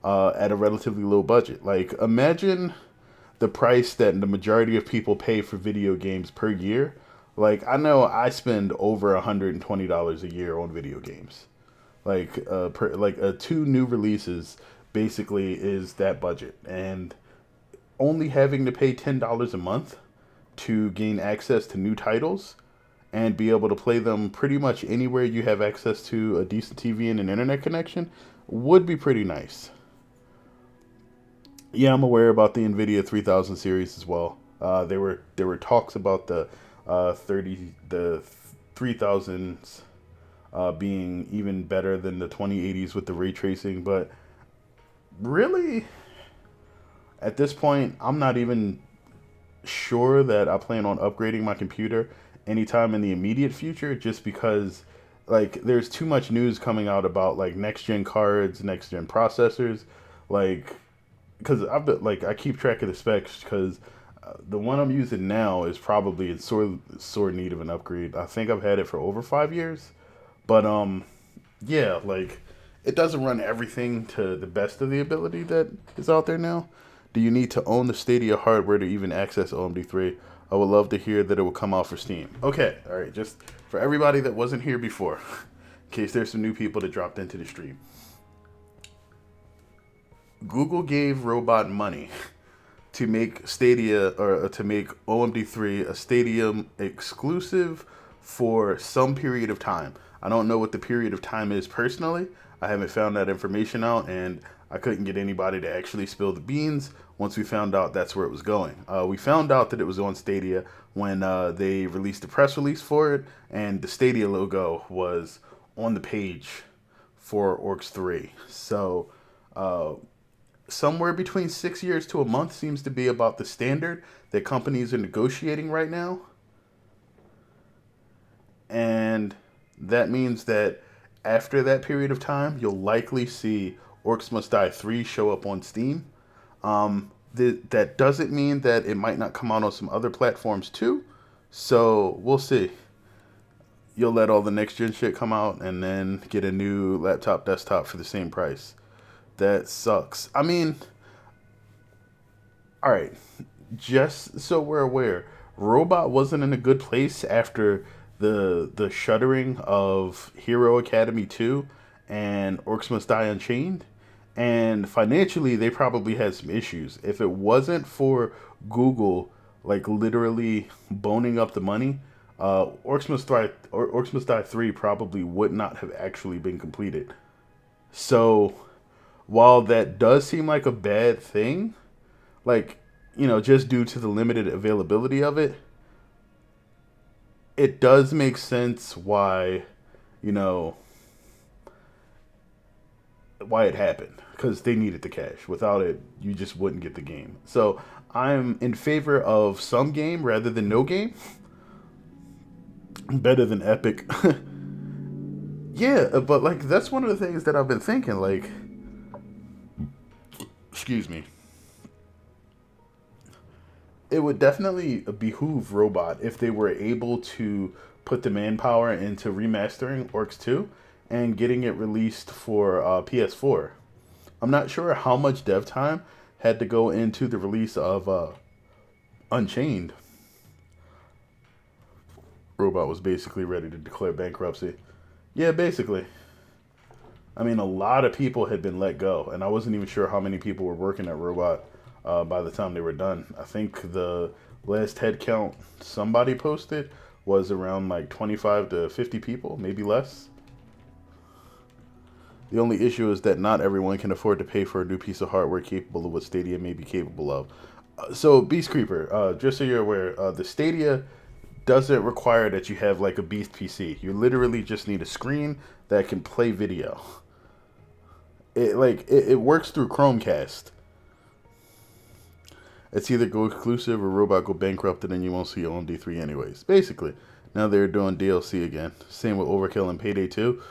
at a relatively low budget. Like, imagine the price that the majority of people pay for video games per year. Like, I know I spend over $120 a year on video games. Like, two new releases basically is that budget, and only having to pay $10 a month to gain access to new titles and be able to play them pretty much anywhere you have access to a decent TV and an internet connection would be pretty nice. Yeah, I'm aware about the NVIDIA 3000 series as well. There were talks about the 3000s being even better than the 2080s with the ray tracing, but really, at this point, I'm not even sure that I plan on upgrading my computer anytime in the immediate future, just because there's too much news coming out about next gen cards, next gen processors, because I keep track of the specs, because the one I'm using now is probably in sore need of an upgrade. I think I've had it for over 5 years, but it doesn't run everything to the best of the ability that is out there now. Do you need to own the Stadia hardware to even access OMD3? I would love to hear that it will come out for Steam. Okay, all right, just for everybody that wasn't here before, in case there's some new people that dropped into the stream. Google gave Robot money to make Stadia, or to make OMD3 a Stadium exclusive for some period of time. I don't know what the period of time is personally. I haven't found that information out, and I couldn't get anybody to actually spill the beans once we found out that's where it was going. We found out that it was on Stadia when they released a press release for it, and the Stadia logo was on the page for Orcs 3. So, somewhere between 6 years to a month seems to be about the standard that companies are negotiating right now. And that means that after that period of time, you'll likely see Orcs Must Die 3 show up on Steam. That doesn't mean that it might not come out on some other platforms too. So we'll see. You'll let all the next gen shit come out and then get a new laptop desktop for the same price. That sucks. I mean, all right, just so we're aware, Robot wasn't in a good place after the shuttering of Hero Academy 2 and Orcs Must Die Unchained. And financially, they probably had some issues. If it wasn't for Google, like, literally boning up the money, Orcs Must Die 3 probably would not have actually been completed. So, while that does seem like a bad thing, like, just due to the limited availability of it, it does make sense why, why it happened. Because they needed the cash. Without it, you just wouldn't get the game. So, I'm in favor of some game rather than no game. Better than Epic. Yeah, but, like, that's one of the things that I've been thinking, like, excuse me. It would definitely behoove Robot if they were able to put the manpower into remastering Orcs 2 and getting it released for PS4. I'm not sure how much dev time had to go into the release of Unchained. Robot was basically ready to declare bankruptcy. Yeah, basically. I mean, a lot of people had been let go, and I wasn't even sure how many people were working at Robot by the time they were done. I think the last head count somebody posted was around like 25 to 50 people, maybe less. The only issue is that not everyone can afford to pay for a new piece of hardware capable of what Stadia may be capable of. So, Beast Creeper, just so you're aware, the Stadia doesn't require that you have like a Beast PC. You literally just need a screen that can play video. It works through Chromecast. It's either go exclusive or Robot go bankrupt, and then you won't see OMD3 anyways. Basically, now they're doing DLC again. Same with Overkill and Payday 2.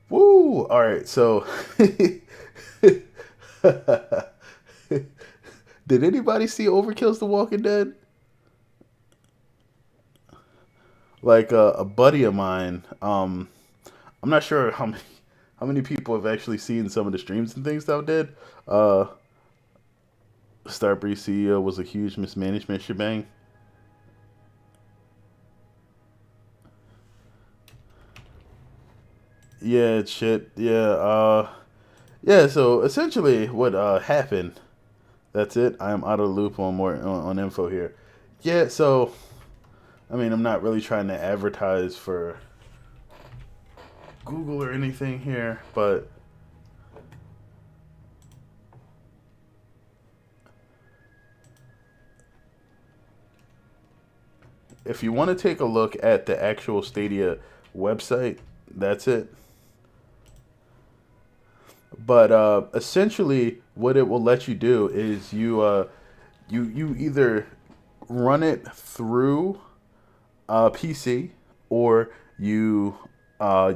Woo! All right, so did anybody see Overkill's The Walking Dead? Like a buddy of mine, I'm not sure how many people have actually seen some of the streams and things that I did. Starbreeze CEO was a huge mismanagement shebang. Yeah, shit. Yeah, yeah, so essentially what happened, that's it. I am out of the loop on more on info here. Yeah, so I mean, I'm not really trying to advertise for Google or anything here, but if you want to take a look at the actual Stadia website, that's it. But essentially, what it will let you do is you either run it through a PC, or you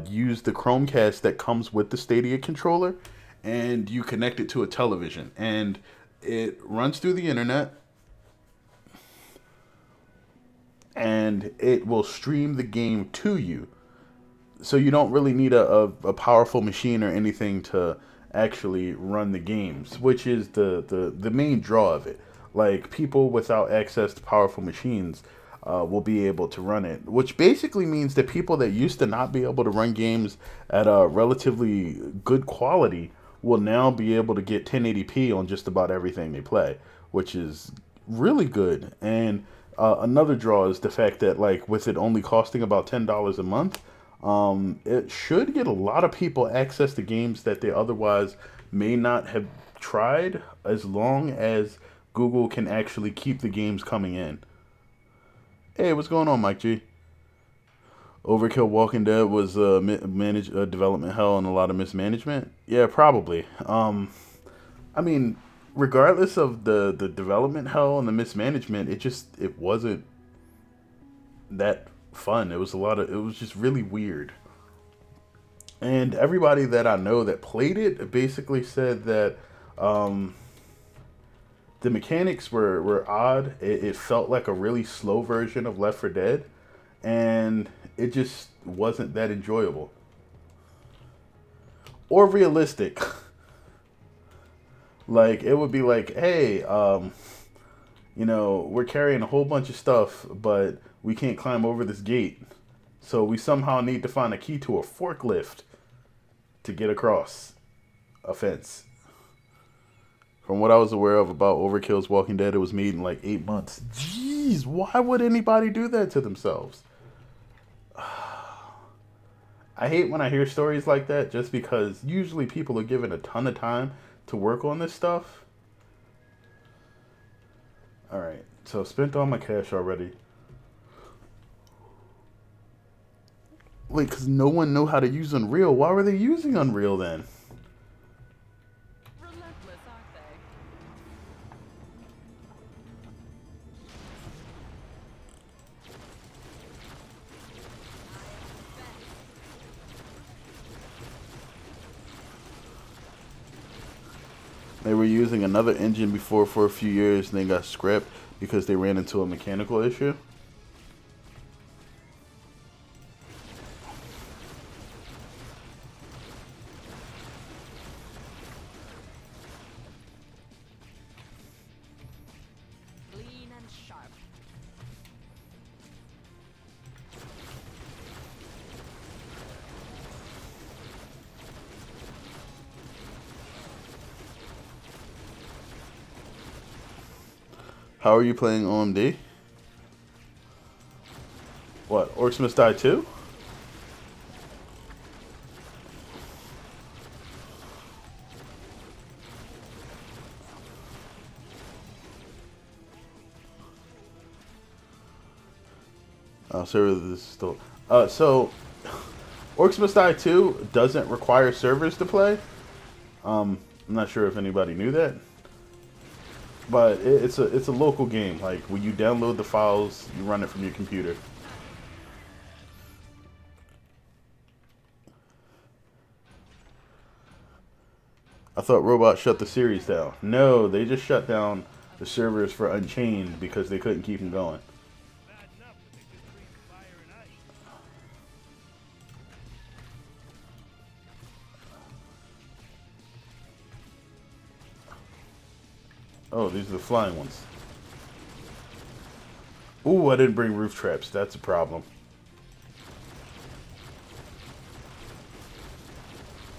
use the Chromecast that comes with the Stadia controller, and you connect it to a television, and it runs through the internet, and it will stream the game to you. So you don't really need a powerful machine or anything to actually run the games, which is the main draw of it. Like, people without access to powerful machines will be able to run it, which basically means that people that used to not be able to run games at a relatively good quality will now be able to get 1080p on just about everything they play, which is really good. And another draw is the fact that, like, with it only costing about $10 a month, it should get a lot of people access to games that they otherwise may not have tried, as long as Google can actually keep the games coming in. Hey, what's going on, Mike G? Overkill Walking Dead was development hell and a lot of mismanagement. Yeah, probably. I mean, regardless of the development hell and the mismanagement, it wasn't that fun. It was just really weird. And everybody that I know that played it basically said that the mechanics were odd. It felt like a really slow version of Left 4 Dead, and it just wasn't that enjoyable or realistic. Like, it would be like, hey, we're carrying a whole bunch of stuff, but we can't climb over this gate, so we somehow need to find a key to a forklift to get across a fence. From what I was aware of about Overkill's Walking Dead, it was made in like 8 months. Jeez, why would anybody do that to themselves? I hate when I hear stories like that, just because usually people are given a ton of time to work on this stuff. Alright, so spent all my cash already. Wait, because no one knew how to use Unreal. Why were they using Unreal then? Relentless, aren't they? They were using another engine before for a few years and then got scrapped because they ran into a mechanical issue. Clean and sharp. How are you playing OMD? What, Orcs Must Die 2? Server this is still. So Orcs Must Die 2 doesn't require servers to play. I'm not sure if anybody knew that. But it's a local game. Like, when you download the files, you run it from your computer. I thought Robot shut the series down. No, they just shut down the servers for Unchained because they couldn't keep them going. Oh, these are the flying ones. Ooh, I didn't bring roof traps. That's a problem.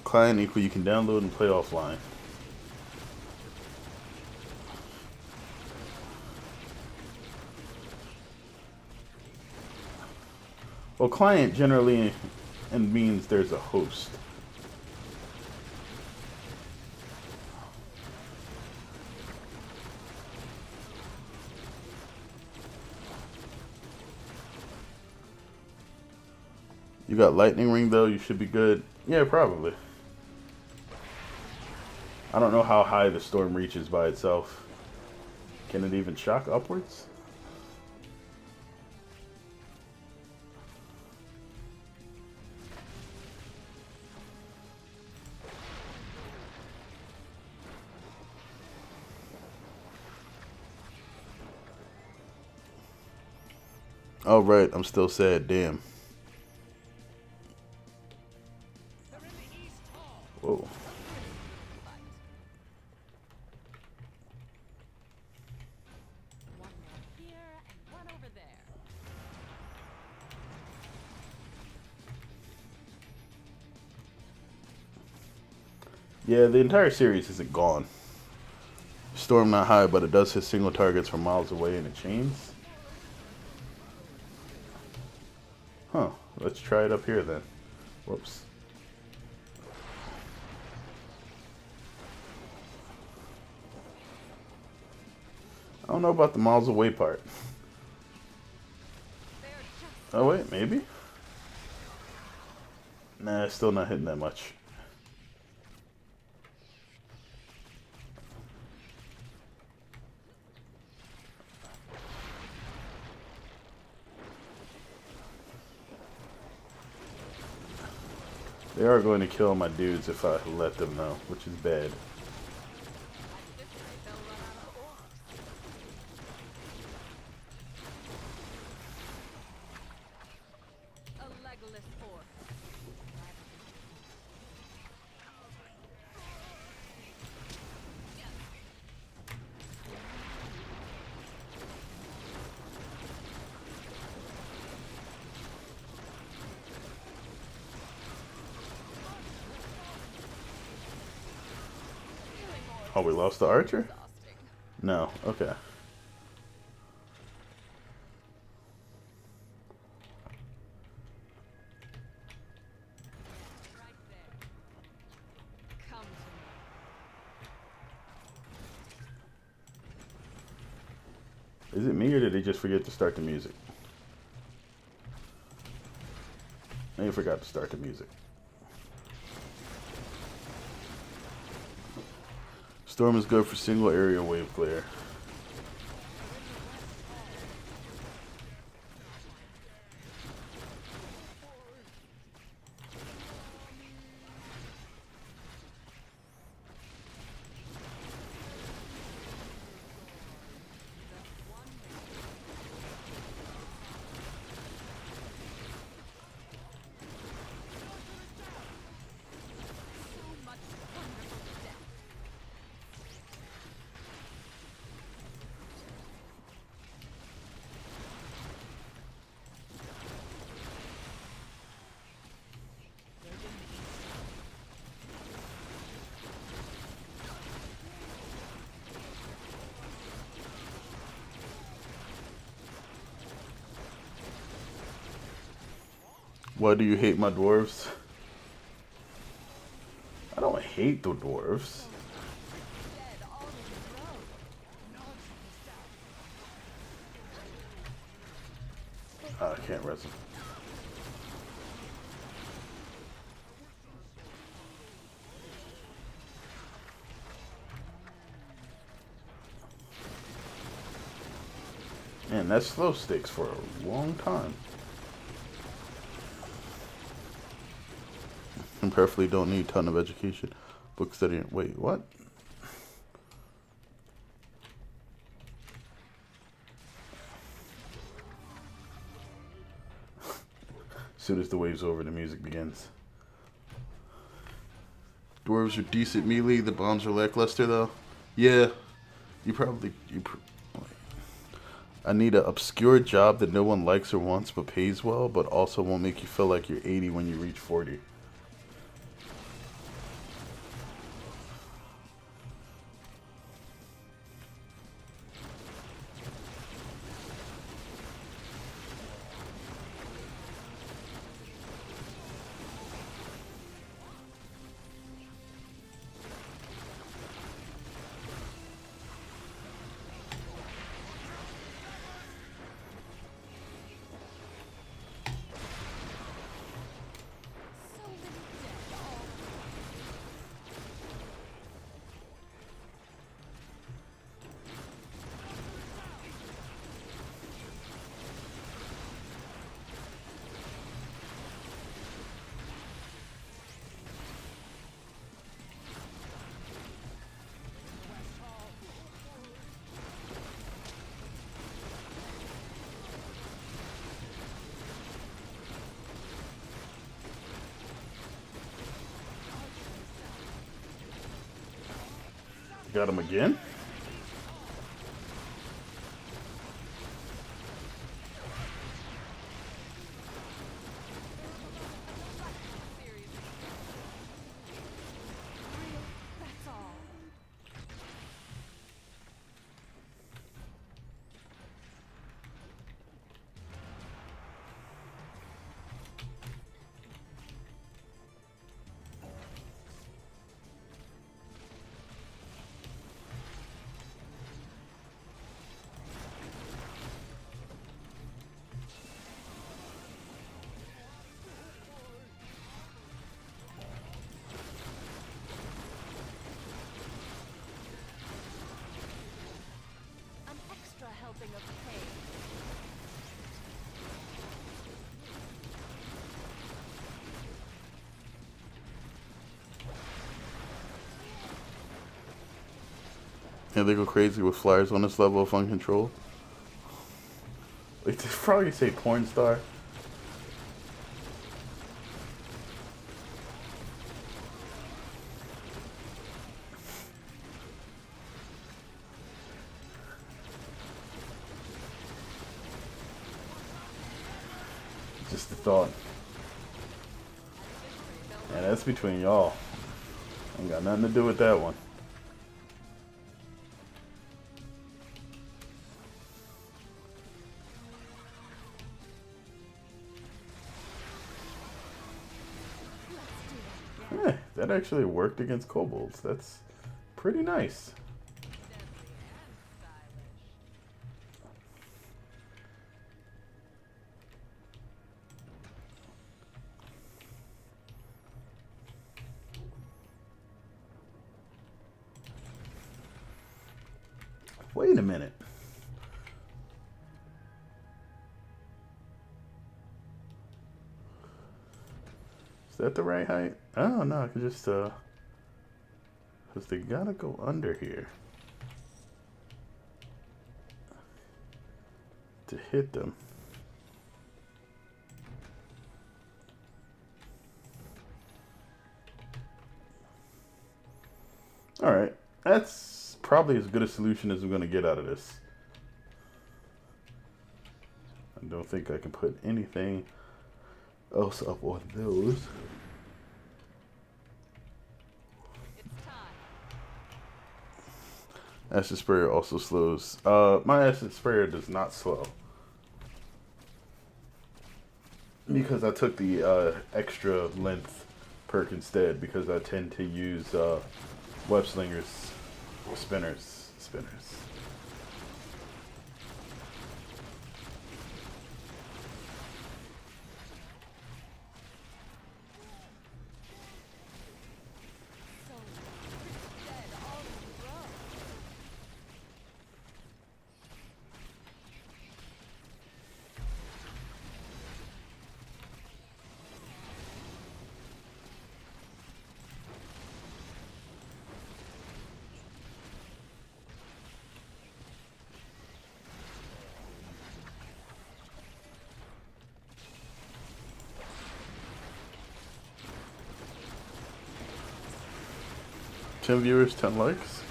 Client equal, you can download and play offline. Well, client generally means there's a host. You got lightning ring though, you should be good. Yeah, probably. I don't know how high the storm reaches by itself. Can it even shock upwards? Oh right, I'm still sad, damn. Whoa. Yeah, the entire series isn't gone. Storm not high, but it does hit single targets from miles away and it chains. Huh. Let's try it up here then. Whoops. I don't know about the miles away part. Oh wait, maybe? Nah, still not hitting that much. They are going to kill my dudes if I let them know, which is bad. Oh, we lost the archer? No, okay. Is it me or did they just forget to start the music? They forgot to start the music. Storm is good for single area wave glare. Why do you hate my dwarves? I don't hate the dwarves. Oh, I can't res them. Man, that's slow stakes for a long time. And perfectly don't need a ton of education. Book studying. Wait, what? As soon as the wave's over, the music begins. Dwarves are decent melee. The bombs are lackluster, though. Yeah, I need an obscure job that no one likes or wants but pays well, but also won't make you feel like you're 80 when you reach 40. Got him again? Yeah, they go crazy with flyers on this level of uncontrolled. They probably say porn star. Just a thought. And that's between y'all. Ain't got nothing to do with that one. That actually worked against kobolds. That's pretty nice. Wait a minute. Is that the right height? Oh no, I can just because they gotta go under here to hit them. Alright, that's probably as good a solution as we're gonna get out of this. I don't think I can put anything else up on those. Acid Sprayer also slows. My Acid Sprayer does not slow. Because I took the extra length perk instead, because I tend to use web slingers, or spinners. Ten viewers, 10 likes.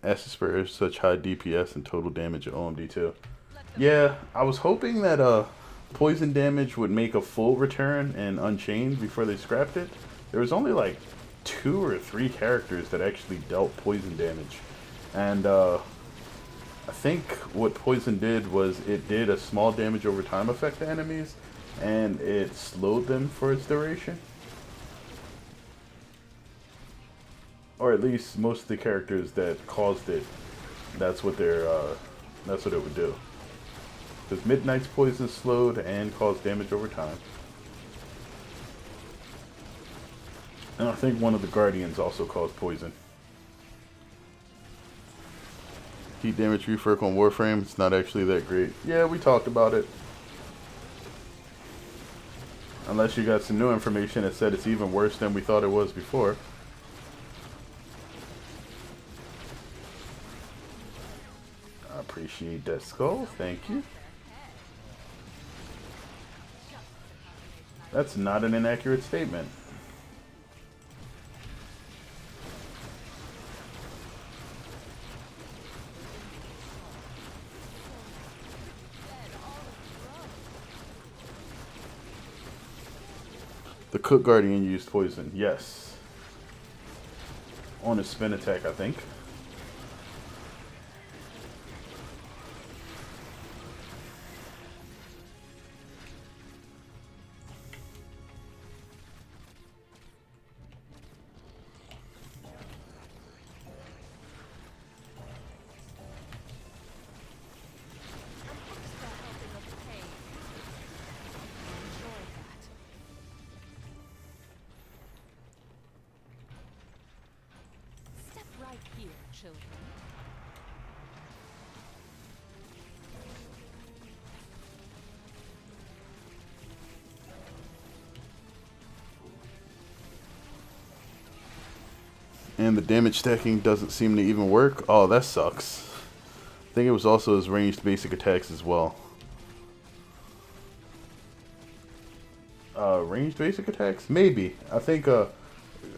Acid Sprayer is such high DPS and total damage at OMD too. Yeah, I was hoping that poison damage would make a full return in Unchained before they scrapped it. There was only like 2 or 3 characters that actually dealt poison damage. And I think what poison did was it did a small damage over time effect to enemies, and it slowed them for its duration. Or at least most of the characters that caused it, that's what it would do. Because Midnight's poison slowed and caused damage over time. And I think one of the Guardians also caused poison. Heat damage rework on Warframe, it's not actually that great. Yeah, we talked about it. Unless you got some new information that said it's even worse than we thought it was before. I appreciate that skull, thank you. That's not an inaccurate statement. The Cook Guardian used poison, yes. On a spin attack, I think. And the damage stacking doesn't seem to even work. Oh, that sucks. I think it was also his ranged basic attacks as well. Ranged basic attacks? Maybe. I think,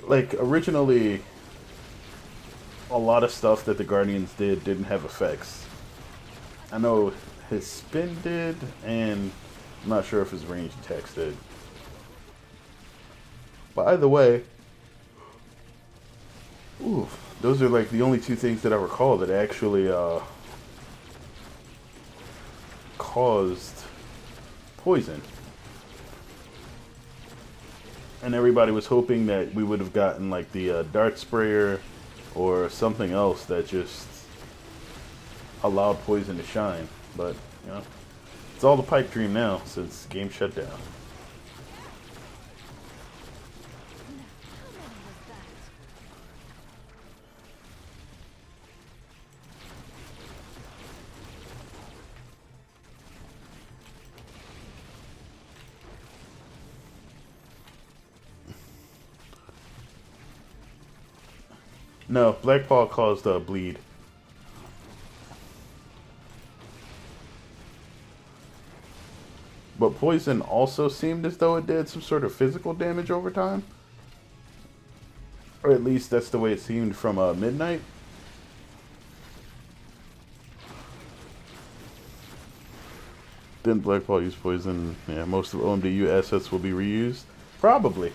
like, originally, a lot of stuff that the Guardians did didn't have effects. I know his spin did, and I'm not sure if his ranged attacks did. But either way, ooh, those are like the only two things that I recall that actually caused poison. And everybody was hoping that we would have gotten like the dart sprayer or something else that just allowed poison to shine. But, you know, it's all the pipe dream now since the game shut down. No, Black Paw caused bleed. But poison also seemed as though it did some sort of physical damage over time. Or at least that's the way it seemed from Midnight. Didn't Black Paw use poison? Yeah, most of OMDU assets will be reused. Probably.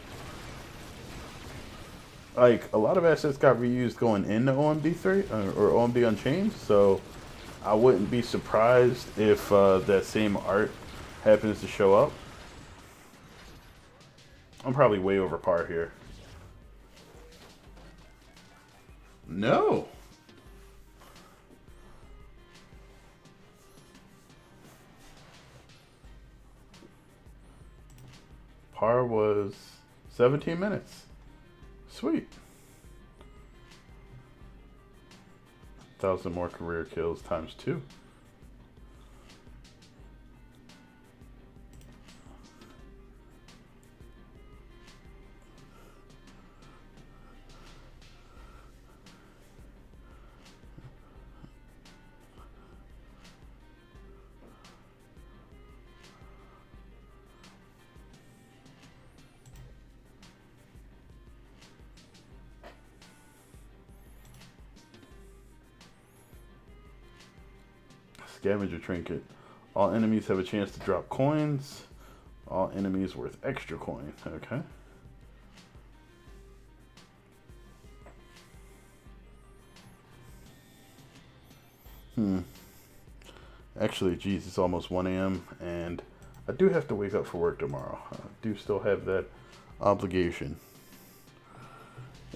Like, a lot of assets got reused going into OMD3 or OMD Unchained, so I wouldn't be surprised if that same art happens to show up. I'm probably way over par here. No. Par was 17 minutes. Sweet. 1,000 more career kills times 2. Scavenger trinket. All enemies have a chance to drop coins. All enemies worth extra coin. Okay. Actually, geez, it's almost 1 a.m. and I do have to wake up for work tomorrow. I do still have that obligation.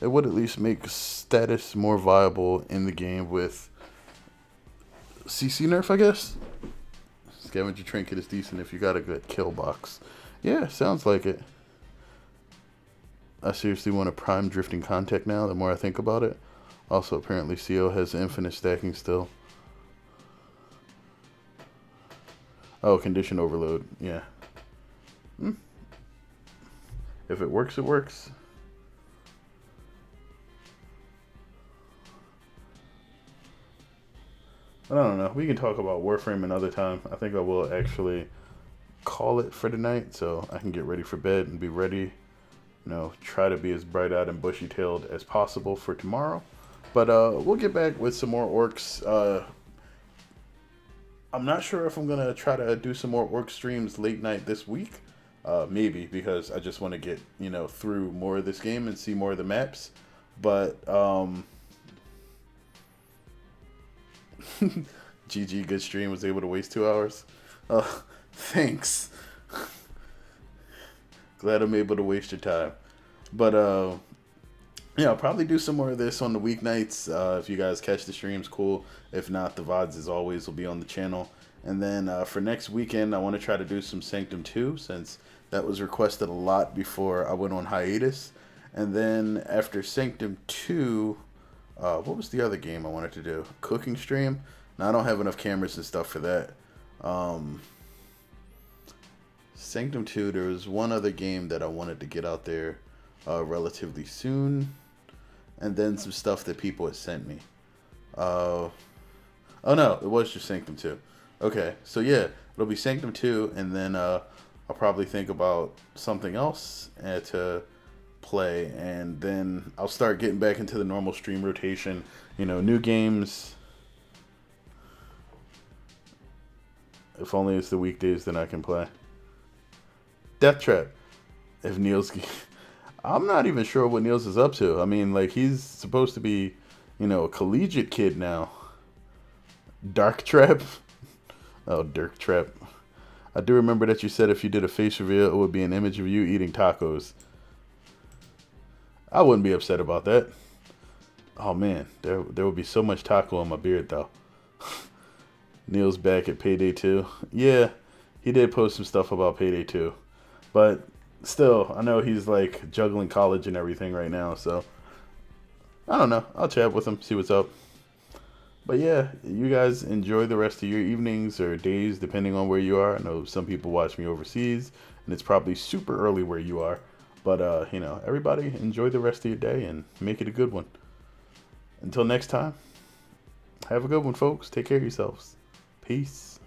It would at least make status more viable in the game with CC nerf, I guess. Scavenger trinket is decent if you got a good kill box. Yeah, sounds like it. I seriously want a prime drifting contact now, the more I think about it. Also, apparently CO has infinite stacking still. Oh, condition overload. Yeah. If it works, it works. But I don't know. We can talk about Warframe another time. I think I will actually call it for tonight so I can get ready for bed and be ready. You know, try to be as bright-eyed and bushy-tailed as possible for tomorrow. But we'll get back with some more Orcs. I'm not sure if I'm going to try to do some more Orc streams late night this week. Maybe, because I just want to get, you know, through more of this game and see more of the maps. But, GG, good stream, was able to waste 2 hours. Thanks. Glad I'm able to waste your time. But, yeah, I'll probably do some more of this on the weeknights. If you guys catch the streams, cool. If not, the VODs, as always, will be on the channel. And then for next weekend, I want to try to do some Sanctum 2, since that was requested a lot before I went on hiatus. And then after Sanctum 2, what was the other game I wanted to do? Cooking stream? Now, I don't have enough cameras and stuff for that. Sanctum 2, there was one other game that I wanted to get out there relatively soon. and then some stuff that people had sent me. Oh no, it was just Sanctum 2. Okay, so yeah, it'll be Sanctum 2, and then I'll probably think about something else to play, and then I'll start getting back into the normal stream rotation. New games. If only it's the weekdays, then I can play. Death Trap. If Niels, I'm not even sure what Niels is up to. I mean, like, he's supposed to be, a collegiate kid now. Dark Trap. Oh, Dirk Trap. I do remember that you said if you did a face reveal, it would be an image of you eating tacos. I wouldn't be upset about that. Oh man, there would be so much taco on my beard though. Neil's back at Payday 2. Yeah, he did post some stuff about Payday 2. But still, I know he's like juggling college and everything right now, so I don't know. I'll chat with him, see what's up. But yeah, you guys enjoy the rest of your evenings or days, depending on where you are. I know some people watch me overseas, and it's probably super early where you are. But, everybody enjoy the rest of your day and make it a good one. Until next time, have a good one, folks. Take care of yourselves. Peace.